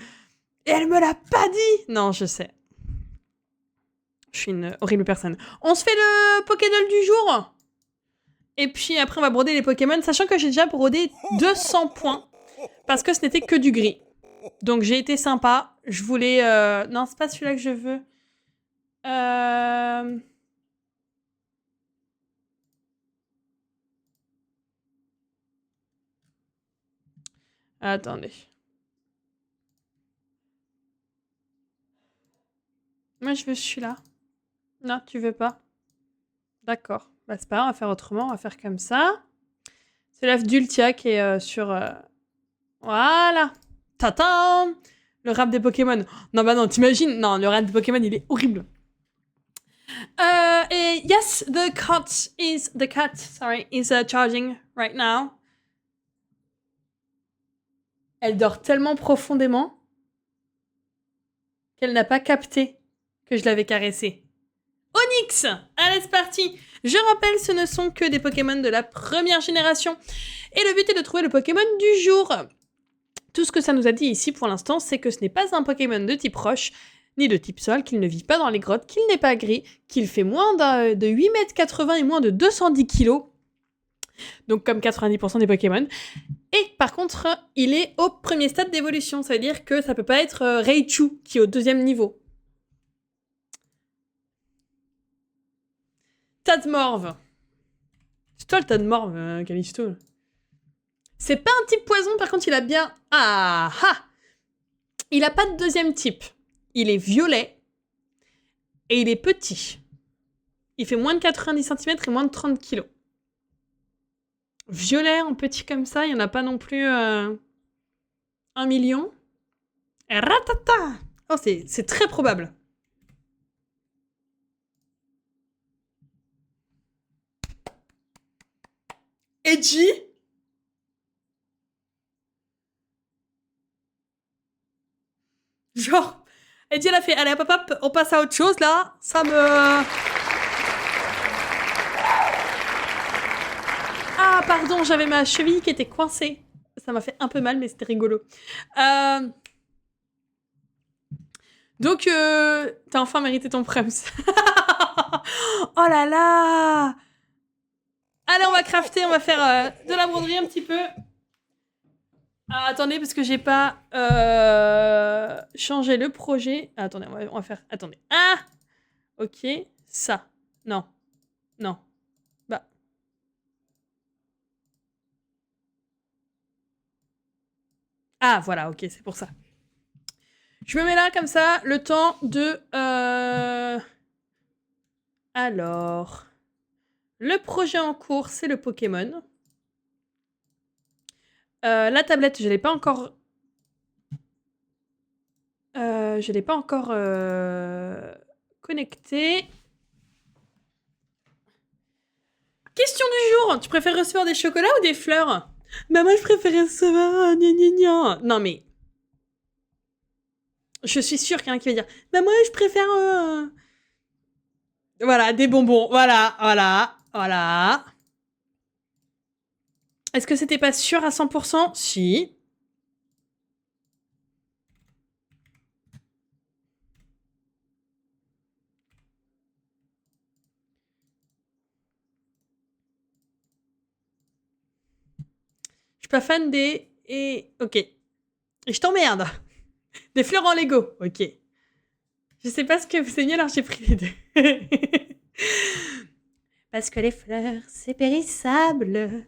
Et elle me l'a pas dit. Non, je sais. Je suis une horrible personne. On se fait le Pokédoll du jour. Et puis après, on va broder les Pokémon. Sachant que j'ai déjà brodé 200 points. Parce que ce n'était que du gris. Donc j'ai été sympa. Je voulais... Non, c'est pas celui-là que je veux. Attendez. Moi, je veux celui-là. Non, tu veux pas? D'accord. Bah, c'est pas grave, on va faire autrement. On va faire comme ça. C'est l'œuf d'Ultia qui est sur... Voilà. Tatam! Le rap des Pokémon. Non, bah non, t'imagines? Non, le rap des Pokémon, il est horrible. Et yes, the cat is charging right now. Elle dort tellement profondément qu'elle n'a pas capté que je l'avais caressé. Onyx! Allez, c'est parti! Je rappelle, ce ne sont que des Pokémon de la première génération. Et le but est de trouver le Pokémon du jour. Tout ce que ça nous a dit ici pour l'instant, c'est que ce n'est pas un Pokémon de type roche, ni de type sol, qu'il ne vit pas dans les grottes, qu'il n'est pas gris, qu'il fait moins de 8,80 m et moins de 210 kg. Donc comme 90% des Pokémon. Et par contre, il est au premier stade d'évolution. Ça veut dire que ça peut pas être Raichu, qui est au 2e niveau. Tadmorve. C'est toi le Tadmorve, Callisto. C'est pas un type poison, par contre il a bien... Ah ah! Il a pas de 2e type. Il est violet. Et il est petit. Il fait moins de 90 cm et moins de 30 kg. Violet en petit comme ça, il n'y en a pas non plus 1 million. Ratata! Oh, c'est très probable. Edgy? Genre, Edgy elle a fait, allez hop hop hop, on passe à autre chose là, ça me... Ah pardon, j'avais ma cheville qui était coincée. Ça m'a fait un peu mal, mais c'était rigolo. Donc, t'as enfin mérité ton Prems. Oh là là! Allez, on va crafter, on va faire de la broderie un petit peu. Ah, attendez, parce que j'ai pas changé le projet. Ah, attendez, on va faire... Attendez. Ah! Ok, ça. Non. Non. Bah. Ah, voilà, ok, c'est pour ça. Je me mets là, comme ça, le temps de... Alors... Le projet en cours, c'est le Pokémon. La tablette, je l'ai pas encore... je l'ai pas encore connectée. Question du jour. Tu préfères recevoir des chocolats ou des fleurs? Bah moi, je préfère recevoir... Gna gna gna. Non, mais... Je suis sûre qu'il y en a qui va dire... Bah moi, je préfère... Voilà, des bonbons. Voilà, voilà, voilà. Est-ce que c'était pas sûr à 100%? Si. Je suis pas fan des... Et... Ok. Et je t'emmerde. Des fleurs en Lego. Ok. Je sais pas ce que c'est mieux, alors j'ai pris les deux. Parce que les fleurs, c'est périssable.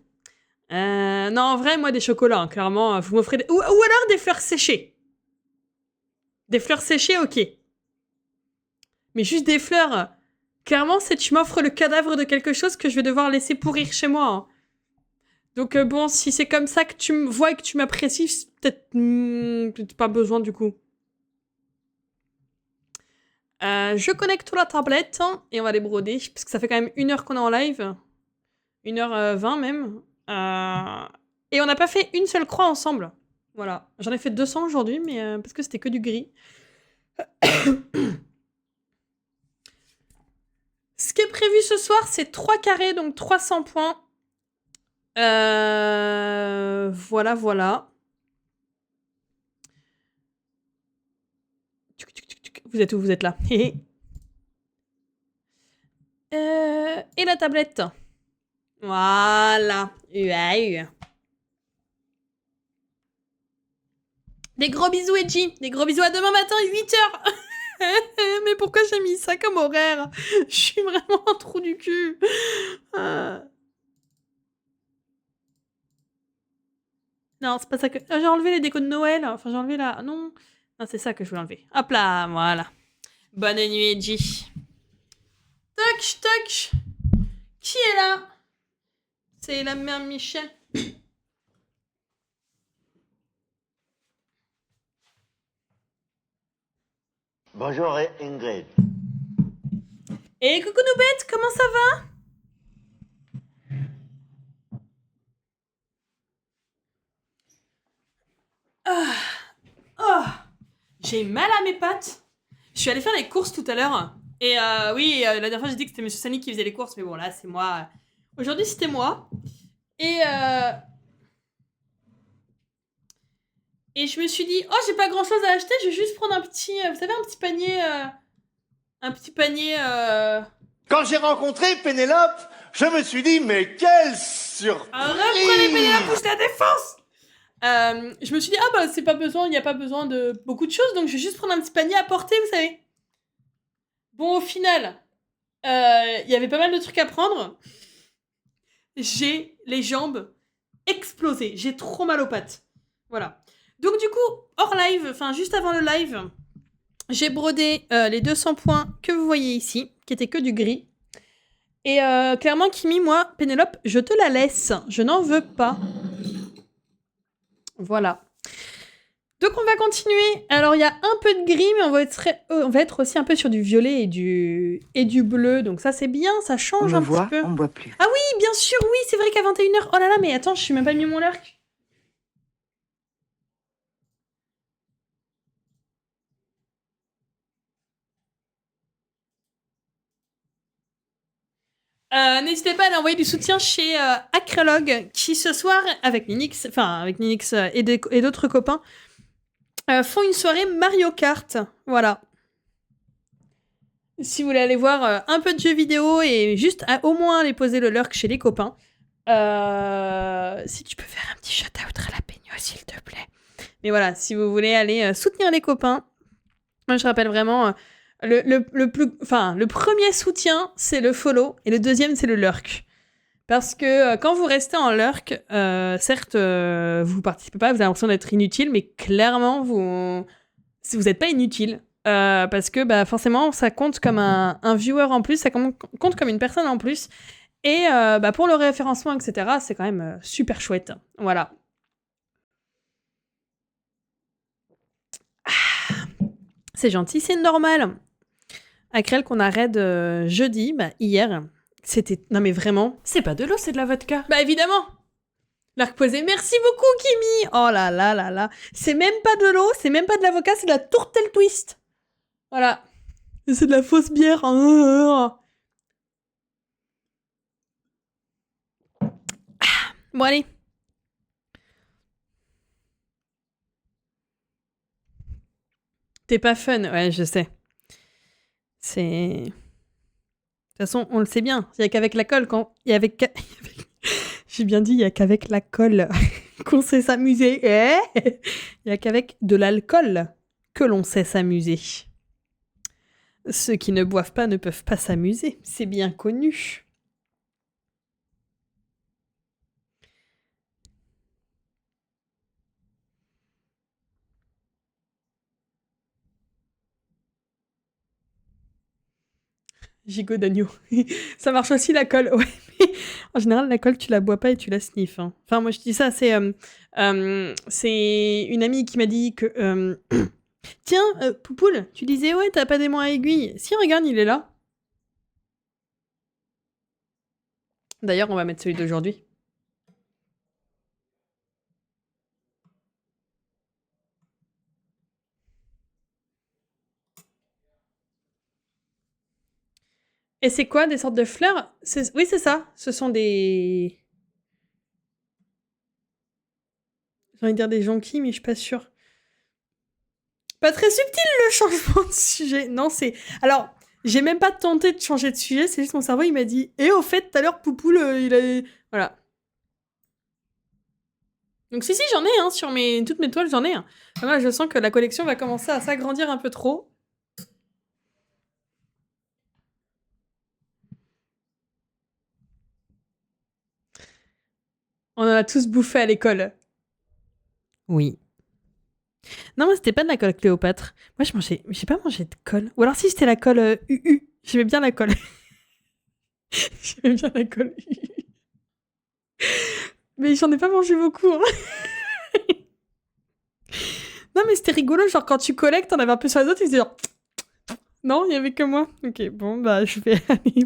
Non, en vrai, moi, des chocolats, hein, clairement. Vous m'offrez des... Ou alors des fleurs séchées. Des fleurs séchées, ok. Mais juste des fleurs... Clairement, c'est tu m'offres le cadavre de quelque chose que je vais devoir laisser pourrir chez moi. Hein. Donc bon, si c'est comme ça que tu me vois et que tu m'apprécies, c'est peut-être pas besoin du coup. Je connecte la tablette hein, et on va les broder, parce que ça fait quand même 1 heure qu'on est en live. 1h20 même. Et on n'a pas fait une seule croix ensemble. Voilà. J'en ai fait 200 aujourd'hui, mais parce que c'était que du gris. Ce qui est prévu ce soir, c'est 3 carrés, donc 300 points. Voilà, voilà. Vous êtes où? Vous êtes là. Et la tablette. Voilà. Des gros bisous, Edgy. Des gros bisous à demain matin, 8h. Mais pourquoi j'ai mis ça comme horaire? Je suis vraiment un trou du cul. Non, c'est pas ça que... J'ai enlevé les décos de Noël. Enfin, j'ai enlevé la... Non, c'est ça que je voulais enlever. Hop là, voilà. Bonne nuit, Edgy. Toc, toc. Qui est là? C'est la mère Michel. Bonjour Ingrid. Et coucou Noubette, comment ça va? Oh, j'ai mal à mes pattes. Je suis allée faire les courses tout à l'heure. Et oui, la dernière fois, j'ai dit que c'était Monsieur Sani qui faisait les courses. Mais bon, là, c'est moi. Aujourd'hui, c'était moi. Et je me suis dit, oh, j'ai pas grand-chose à acheter. Je vais juste prendre un petit... vous savez, un petit panier... un petit panier... Quand j'ai rencontré Pénélope, je me suis dit, mais quelle surprise! Reprenez Pénélope, pousse la défense! Je me suis dit, ah bah, il n'y a pas besoin de beaucoup de choses, donc je vais juste prendre un petit panier à porter, vous savez. Bon, au final, il y avait pas mal de trucs à prendre. J'ai les jambes explosées. J'ai trop mal aux pattes. Voilà. Donc du coup, hors live, enfin juste avant le live, j'ai brodé les 200 points que vous voyez ici, qui étaient que du gris. Et clairement, Kimi, moi, Pénélope, je te la laisse. Je n'en veux pas. Voilà. Donc on va continuer. Alors il y a un peu de gris, mais on va être aussi un peu sur du violet et du bleu. Donc ça c'est bien, ça On change me un voit, petit peu. on me voit plus. Ah oui, bien sûr, oui, c'est vrai qu'à 21h. Oh là là, mais attends, je suis même pas mis mon lurk. N'hésitez pas à envoyer du soutien chez Acrelog qui ce soir, avec Ninix et d'autres copains, font une soirée Mario Kart. Voilà. Si vous voulez aller voir un peu de jeux vidéo et juste au moins aller poser le lurk chez les copains, si tu peux faire un petit shout-out à la Peigno, s'il te plaît. Mais voilà, si vous voulez aller soutenir les copains, moi je rappelle vraiment... le premier soutien, c'est le follow, et le deuxième, c'est le lurk. Parce que quand vous restez en lurk, certes, vous participez pas, vous avez l'impression d'être inutile, mais clairement, vous n'êtes pas inutile. Parce que forcément, ça compte comme un viewer en plus, ça compte comme une personne en plus. Et pour le référencement, etc., c'est quand même super chouette. Voilà. C'est gentil, c'est normal. Akrel qu'on arrête jeudi, hier, c'était... Non mais vraiment... C'est pas de l'eau, c'est de la vodka. Bah évidemment. L'arc posé, merci beaucoup Kimi. Oh là là là là. C'est même pas de l'eau, c'est même pas de l'avocat, c'est de la tourtelle twist. Voilà. C'est de la fausse bière. Ah. Bon allez. T'es pas fun, ouais je sais. C'est... De toute façon, on le sait bien. Il y a qu'avec la colle J'ai bien dit, il y a qu'avec la colle qu'on sait s'amuser. Il y a qu'avec de l'alcool que l'on sait s'amuser. Ceux qui ne boivent pas ne peuvent pas s'amuser. C'est bien connu. Gigot d'agneau. Ça marche aussi la colle. Ouais, mais en général, la colle, tu la bois pas et tu la sniffes. Hein. Enfin, moi, je dis ça, c'est une amie qui m'a dit que... Tiens, Poupoule, tu disais, ouais, t'as pas d'aimant à aiguille. Si, regarde, il est là. D'ailleurs, on va mettre celui d'aujourd'hui. Et c'est quoi, des sortes de fleurs? Oui, c'est ça. Ce sont des... J'ai envie de dire des jonquilles, mais je suis pas sûre. Pas très subtil, le changement de sujet. Non, c'est... Alors, j'ai même pas tenté de changer de sujet, c'est juste mon cerveau, il m'a dit « Et au fait, tout à l'heure, Poupoule, il a... » Voilà. Donc si, j'en ai, hein, sur toutes mes toiles, j'en ai. Hein. Voilà, je sens que la collection va commencer à s'agrandir un peu trop. On en a tous bouffé à l'école. Oui. Non, moi, c'était pas de la colle Cléopâtre. Moi, j'ai pas mangé de colle. Ou alors si, c'était la colle UU. J'aimais bien la colle. J'aimais bien la colle UU. Mais j'en ai pas mangé beaucoup. Hein. Non, mais c'était rigolo. Genre, quand tu collectes, t'en avais un peu sur les autres, ils disaient genre... Non, il y avait que moi. Ok, bon, je vais aller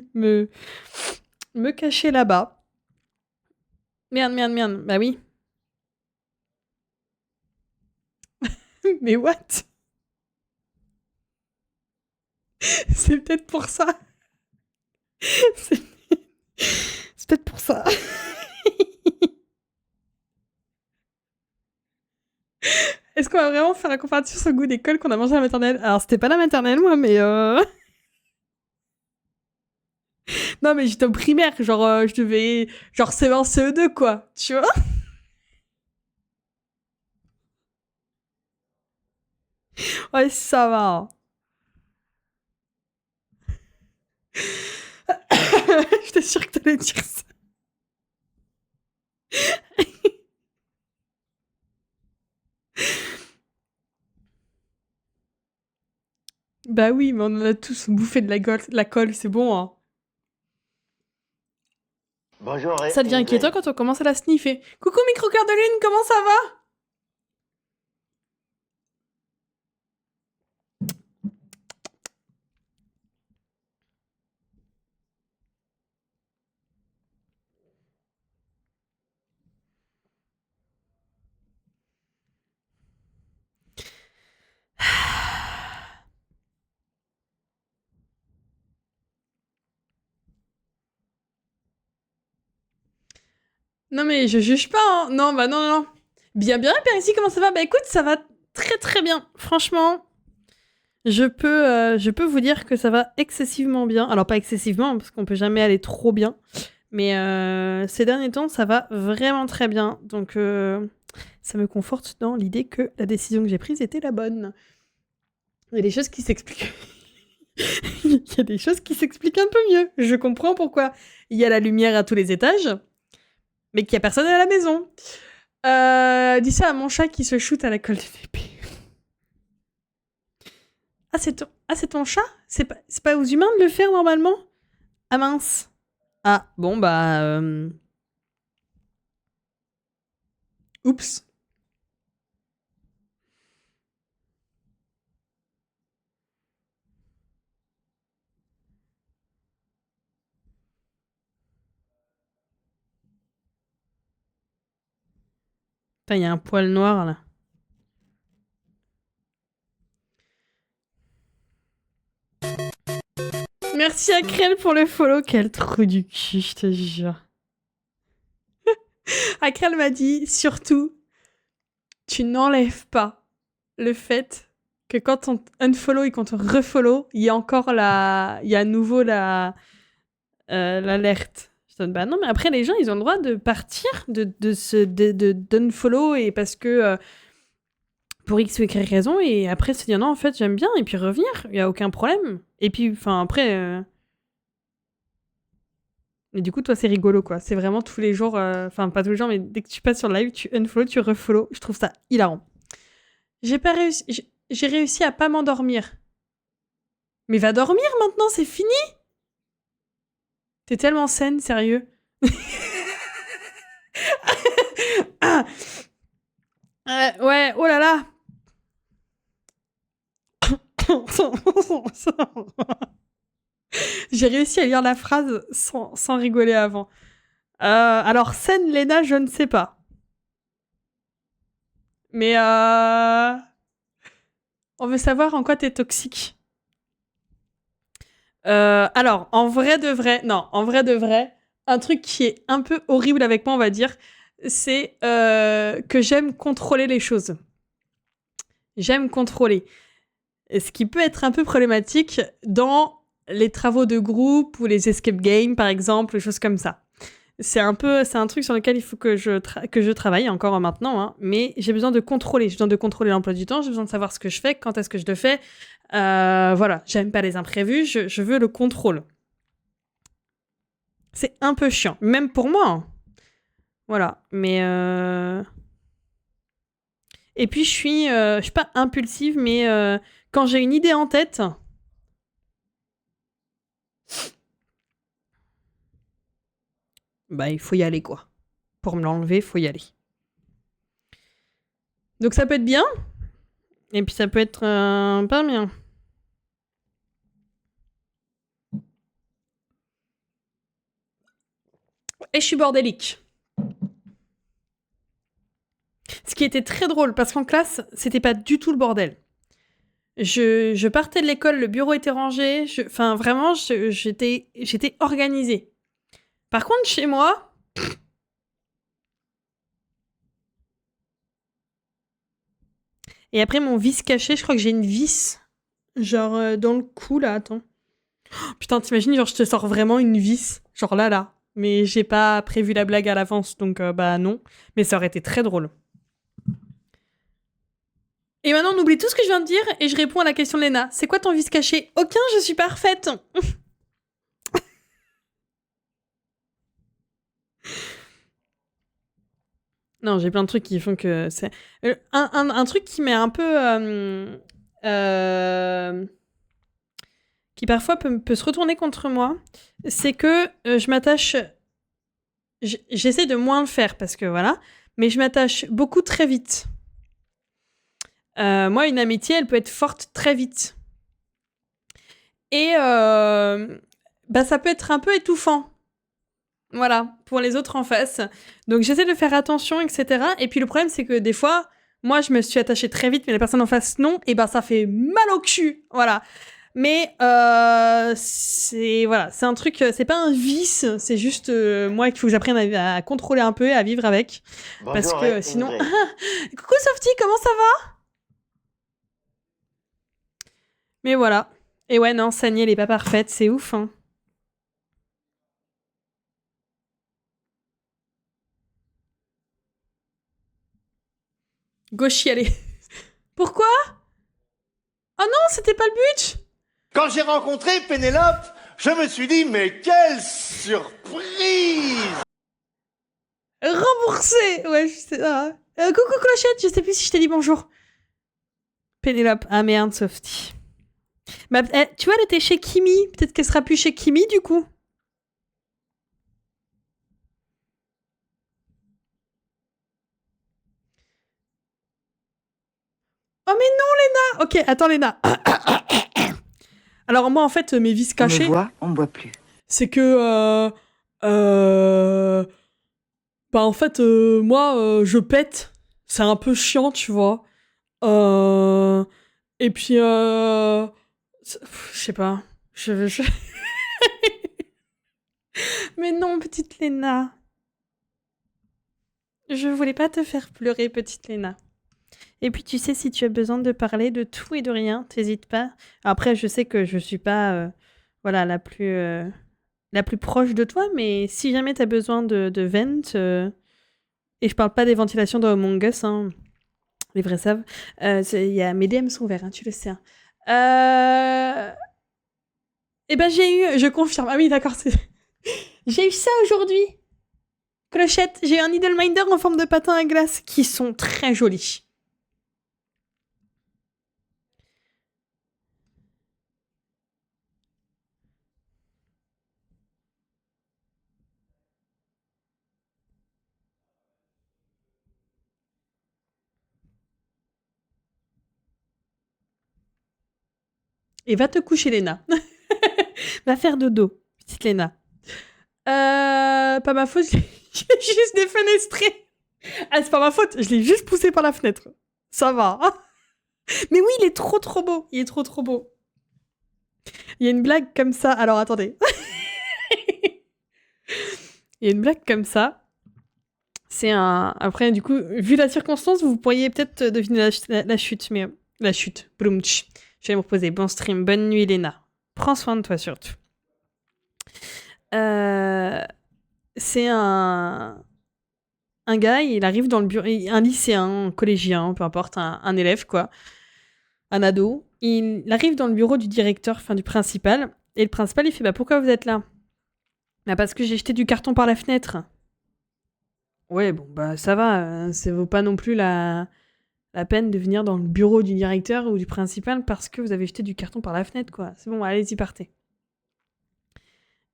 me cacher là-bas. Merde. Bah oui. Mais what? C'est peut-être pour ça. C'est c'est peut-être pour ça. Est-ce qu'on va vraiment faire la comparaison sur le goût des cols qu'on a mangé à la maternelle? Alors, c'était pas la maternelle, moi, mais... Non, mais j'étais au primaire, genre, je devais... Genre, CE1, CE2, quoi, tu vois? Ouais, ça va. J'étais sûre que t'allais dire ça. Bah oui, mais on en a tous bouffé de la colle, c'est bon, hein. Bonjour, Ça devient Ingrid. inquiétant quand on commence à la sniffer. Coucou micro-cœur de lune, comment ça va? Non mais je juge pas, hein. Non, bah non, non, non. Bien, bien, Père ici, comment ça va? Bah écoute, ça va très très bien. Franchement, je peux vous dire que ça va excessivement bien. Alors pas excessivement, parce qu'on peut jamais aller trop bien. Mais ces derniers temps, ça va vraiment très bien. Donc ça me conforte dans l'idée que la décision que j'ai prise était la bonne. Il y a des choses qui s'expliquent. Il y a des choses qui s'expliquent un peu mieux. Je comprends pourquoi il y a la lumière à tous les étages, mais qu'il n'y a personne à la maison. Dis ça à mon chat qui se shoot à la colle de l'épée. Ah, c'est ton chat? C'est pas aux humains de le faire normalement? Ah mince. Ah, bon bah... Oups. Putain, il y a un poil noir là. Merci à Krell pour le follow. Quel trou du cul, je te jure. Akrel m'a dit, surtout, tu n'enlèves pas le fait que quand on unfollow et qu'on te refollow, il y a encore il y a à nouveau l'alerte. Je donne, bah non, mais après, les gens, ils ont le droit de partir d'unfollow et parce que pour X ou Y raison, et après se dire non, en fait, j'aime bien, et puis revenir, il n'y a aucun problème. Et puis, enfin, après... Mais du coup, toi, c'est rigolo, quoi. C'est vraiment tous les jours... Enfin, pas tous les jours, mais dès que tu passes sur le live, tu unfollow, tu refollow. Je trouve ça hilarant. J'ai réussi à pas m'endormir. Mais va dormir maintenant, c'est fini. T'es tellement saine, sérieux. Ouais, oh là là. J'ai réussi à lire la phrase sans rigoler avant. Alors, saine, Léna, je ne sais pas. Mais on veut savoir en quoi t'es toxique. Alors, en vrai de vrai, un truc qui est un peu horrible avec moi, on va dire, c'est que j'aime contrôler les choses. J'aime contrôler. Ce qui peut être un peu problématique dans les travaux de groupe ou les escape games, par exemple, des choses comme ça. C'est un truc sur lequel il faut que je travaille encore maintenant, hein, mais j'ai besoin de contrôler. J'ai besoin de contrôler l'emploi du temps, j'ai besoin de savoir ce que je fais, quand est-ce que je le fais. Voilà, j'aime pas les imprévus, je veux le contrôle. C'est un peu chiant, même pour moi. Hein. Voilà, mais... Et puis je suis pas impulsive, mais quand j'ai une idée en tête... Bah, il faut y aller, quoi. Pour me l'enlever, il faut y aller. Donc ça peut être bien, et puis ça peut être pas bien. Et je suis bordélique. Ce qui était très drôle, parce qu'en classe, c'était pas du tout le bordel. Je partais de l'école, le bureau était rangé. Enfin, vraiment, j'étais organisée. Par contre, chez moi... Et après, mon vice caché, je crois que j'ai une vis. Genre, dans le cou, là, attends. Oh, putain, t'imagines, genre, je te sors vraiment une vis. Genre là. Mais j'ai pas prévu la blague à l'avance, donc bah non. Mais ça aurait été très drôle. Et maintenant, on oublie tout ce que je viens de dire et je réponds à la question de Léna. C'est quoi ton vice caché? Aucun, je suis parfaite. Non, j'ai plein de trucs qui font que c'est... Un truc qui m'est un peu... qui parfois peut se retourner contre moi, c'est que je m'attache... J'essaie de moins le faire parce que voilà, mais je m'attache beaucoup très vite. Moi, une amitié, elle peut être forte très vite. Et bah, ça peut être un peu étouffant. Voilà, pour les autres en face. Donc j'essaie de faire attention, etc. Et puis le problème, c'est que des fois, moi, je me suis attachée très vite, mais la personne en face, non. Et ben, ça fait mal au cul. Voilà. Mais c'est un truc, c'est pas un vice, c'est juste moi qu'il faut que j'apprenne à contrôler un peu et à vivre avec. Bonjour, Parce que sinon... Ingrid. Coucou Softy, comment ça va? Mais voilà. Et ouais, non, Sani, elle est pas parfaite, c'est ouf, hein. Gauchi, allez. Pourquoi? Oh non, c'était pas le but! Quand j'ai rencontré Pénélope, je me suis dit, mais quelle surprise! Remboursé! Ouais, je sais. Coucou Clochette, je sais plus si je t'ai dit bonjour. Pénélope. Ah merde, Softy. Bah, tu vois, elle était chez Kimi. Peut-être qu'elle sera plus chez Kimi, du coup. Oh mais non, Léna! Ok, attends, Léna. Alors moi, en fait, mes vices On me cachés, voit, on me voit plus. c'est que... Bah en fait, moi, je pète. C'est un peu chiant, tu vois. Et puis, je sais pas. Mais non, petite Léna. Je voulais pas te faire pleurer, petite Léna. Et puis, tu sais, si tu as besoin de parler de tout et de rien, t'hésites pas. Après, je sais que je suis pas, voilà, la plus proche de toi, mais si jamais t'as besoin de vent, et je parle pas des ventilations dans Among Us, hein, les vrais savent, mes DM sont ouverts, hein, tu le sais. Hein. Eh ben, je confirme. Ah oui, d'accord, j'ai eu ça aujourd'hui. Clochette, j'ai eu un Needleminder en forme de patin à glace qui sont très jolis. Et va te coucher, Léna. Va faire dodo, petite Léna. Pas ma faute, je l'ai juste défenestré. Ah, c'est pas ma faute, je l'ai juste poussé par la fenêtre. Ça va. Mais oui, il est trop trop beau. Il est trop trop beau. Il y a une blague comme ça. Alors, attendez. Il y a une blague comme ça. C'est un... Après, du coup, vu la circonstance, vous pourriez peut-être deviner la chute. Mais la chute. Broumtch. Je vais me reposer. Bon stream. Bonne nuit, Léna. Prends soin de toi, surtout. C'est un gars, il arrive dans le bureau, un lycéen, un collégien, peu importe, un élève, quoi, un ado. Il arrive dans le bureau du directeur, enfin du principal, et le principal, il fait « Bah, pourquoi vous êtes là ?»« Bah, parce que j'ai jeté du carton par la fenêtre. » Ouais, bon, bah, ça va, ça vaut pas non plus la peine de venir dans le bureau du directeur ou du principal parce que vous avez jeté du carton par la fenêtre, quoi. C'est bon, allez-y, partez.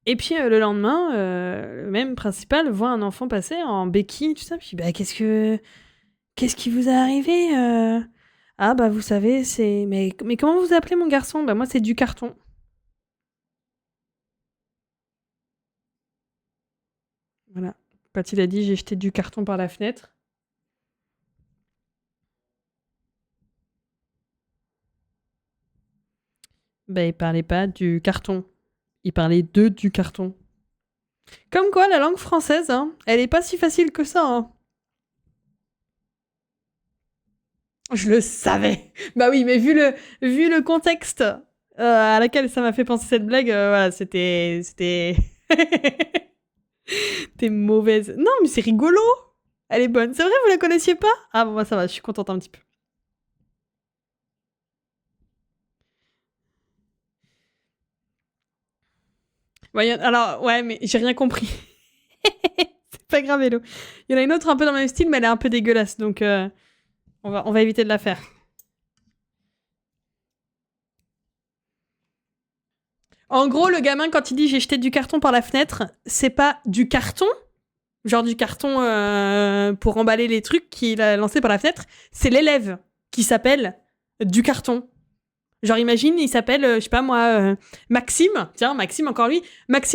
Et puis le lendemain, le même principal voit un enfant passer en béquille, tout ça. Puis bah qu'est-ce qui vous est arrivé Ah bah vous savez, c'est mais comment vous appelez mon garçon? Bah moi c'est du carton. Voilà. Quand il a dit j'ai jeté du carton par la fenêtre. Bah, il parlait pas du carton. Il parlait du carton. Comme quoi, la langue française, hein, elle est pas si facile que ça. Hein. Je le savais. Bah oui, mais vu le contexte à laquelle ça m'a fait penser cette blague, voilà, c'était... T'es mauvaise. Non, mais c'est rigolo. Elle est bonne. C'est vrai, vous la connaissiez pas? Ah bon, bah ça va, je suis contente un petit peu. Alors, ouais, mais j'ai rien compris. C'est pas grave, Hello. Il y en a une autre un peu dans le même style, mais elle est un peu dégueulasse, donc on va éviter de la faire. En gros, le gamin, quand il dit « j'ai jeté du carton par la fenêtre », c'est pas du carton, genre du carton pour emballer les trucs qu'il a lancé par la fenêtre, c'est l'élève qui s'appelle du carton. Genre, imagine, il s'appelle, je sais pas moi, Maxime. Tiens, Maxime, encore lui. Maxime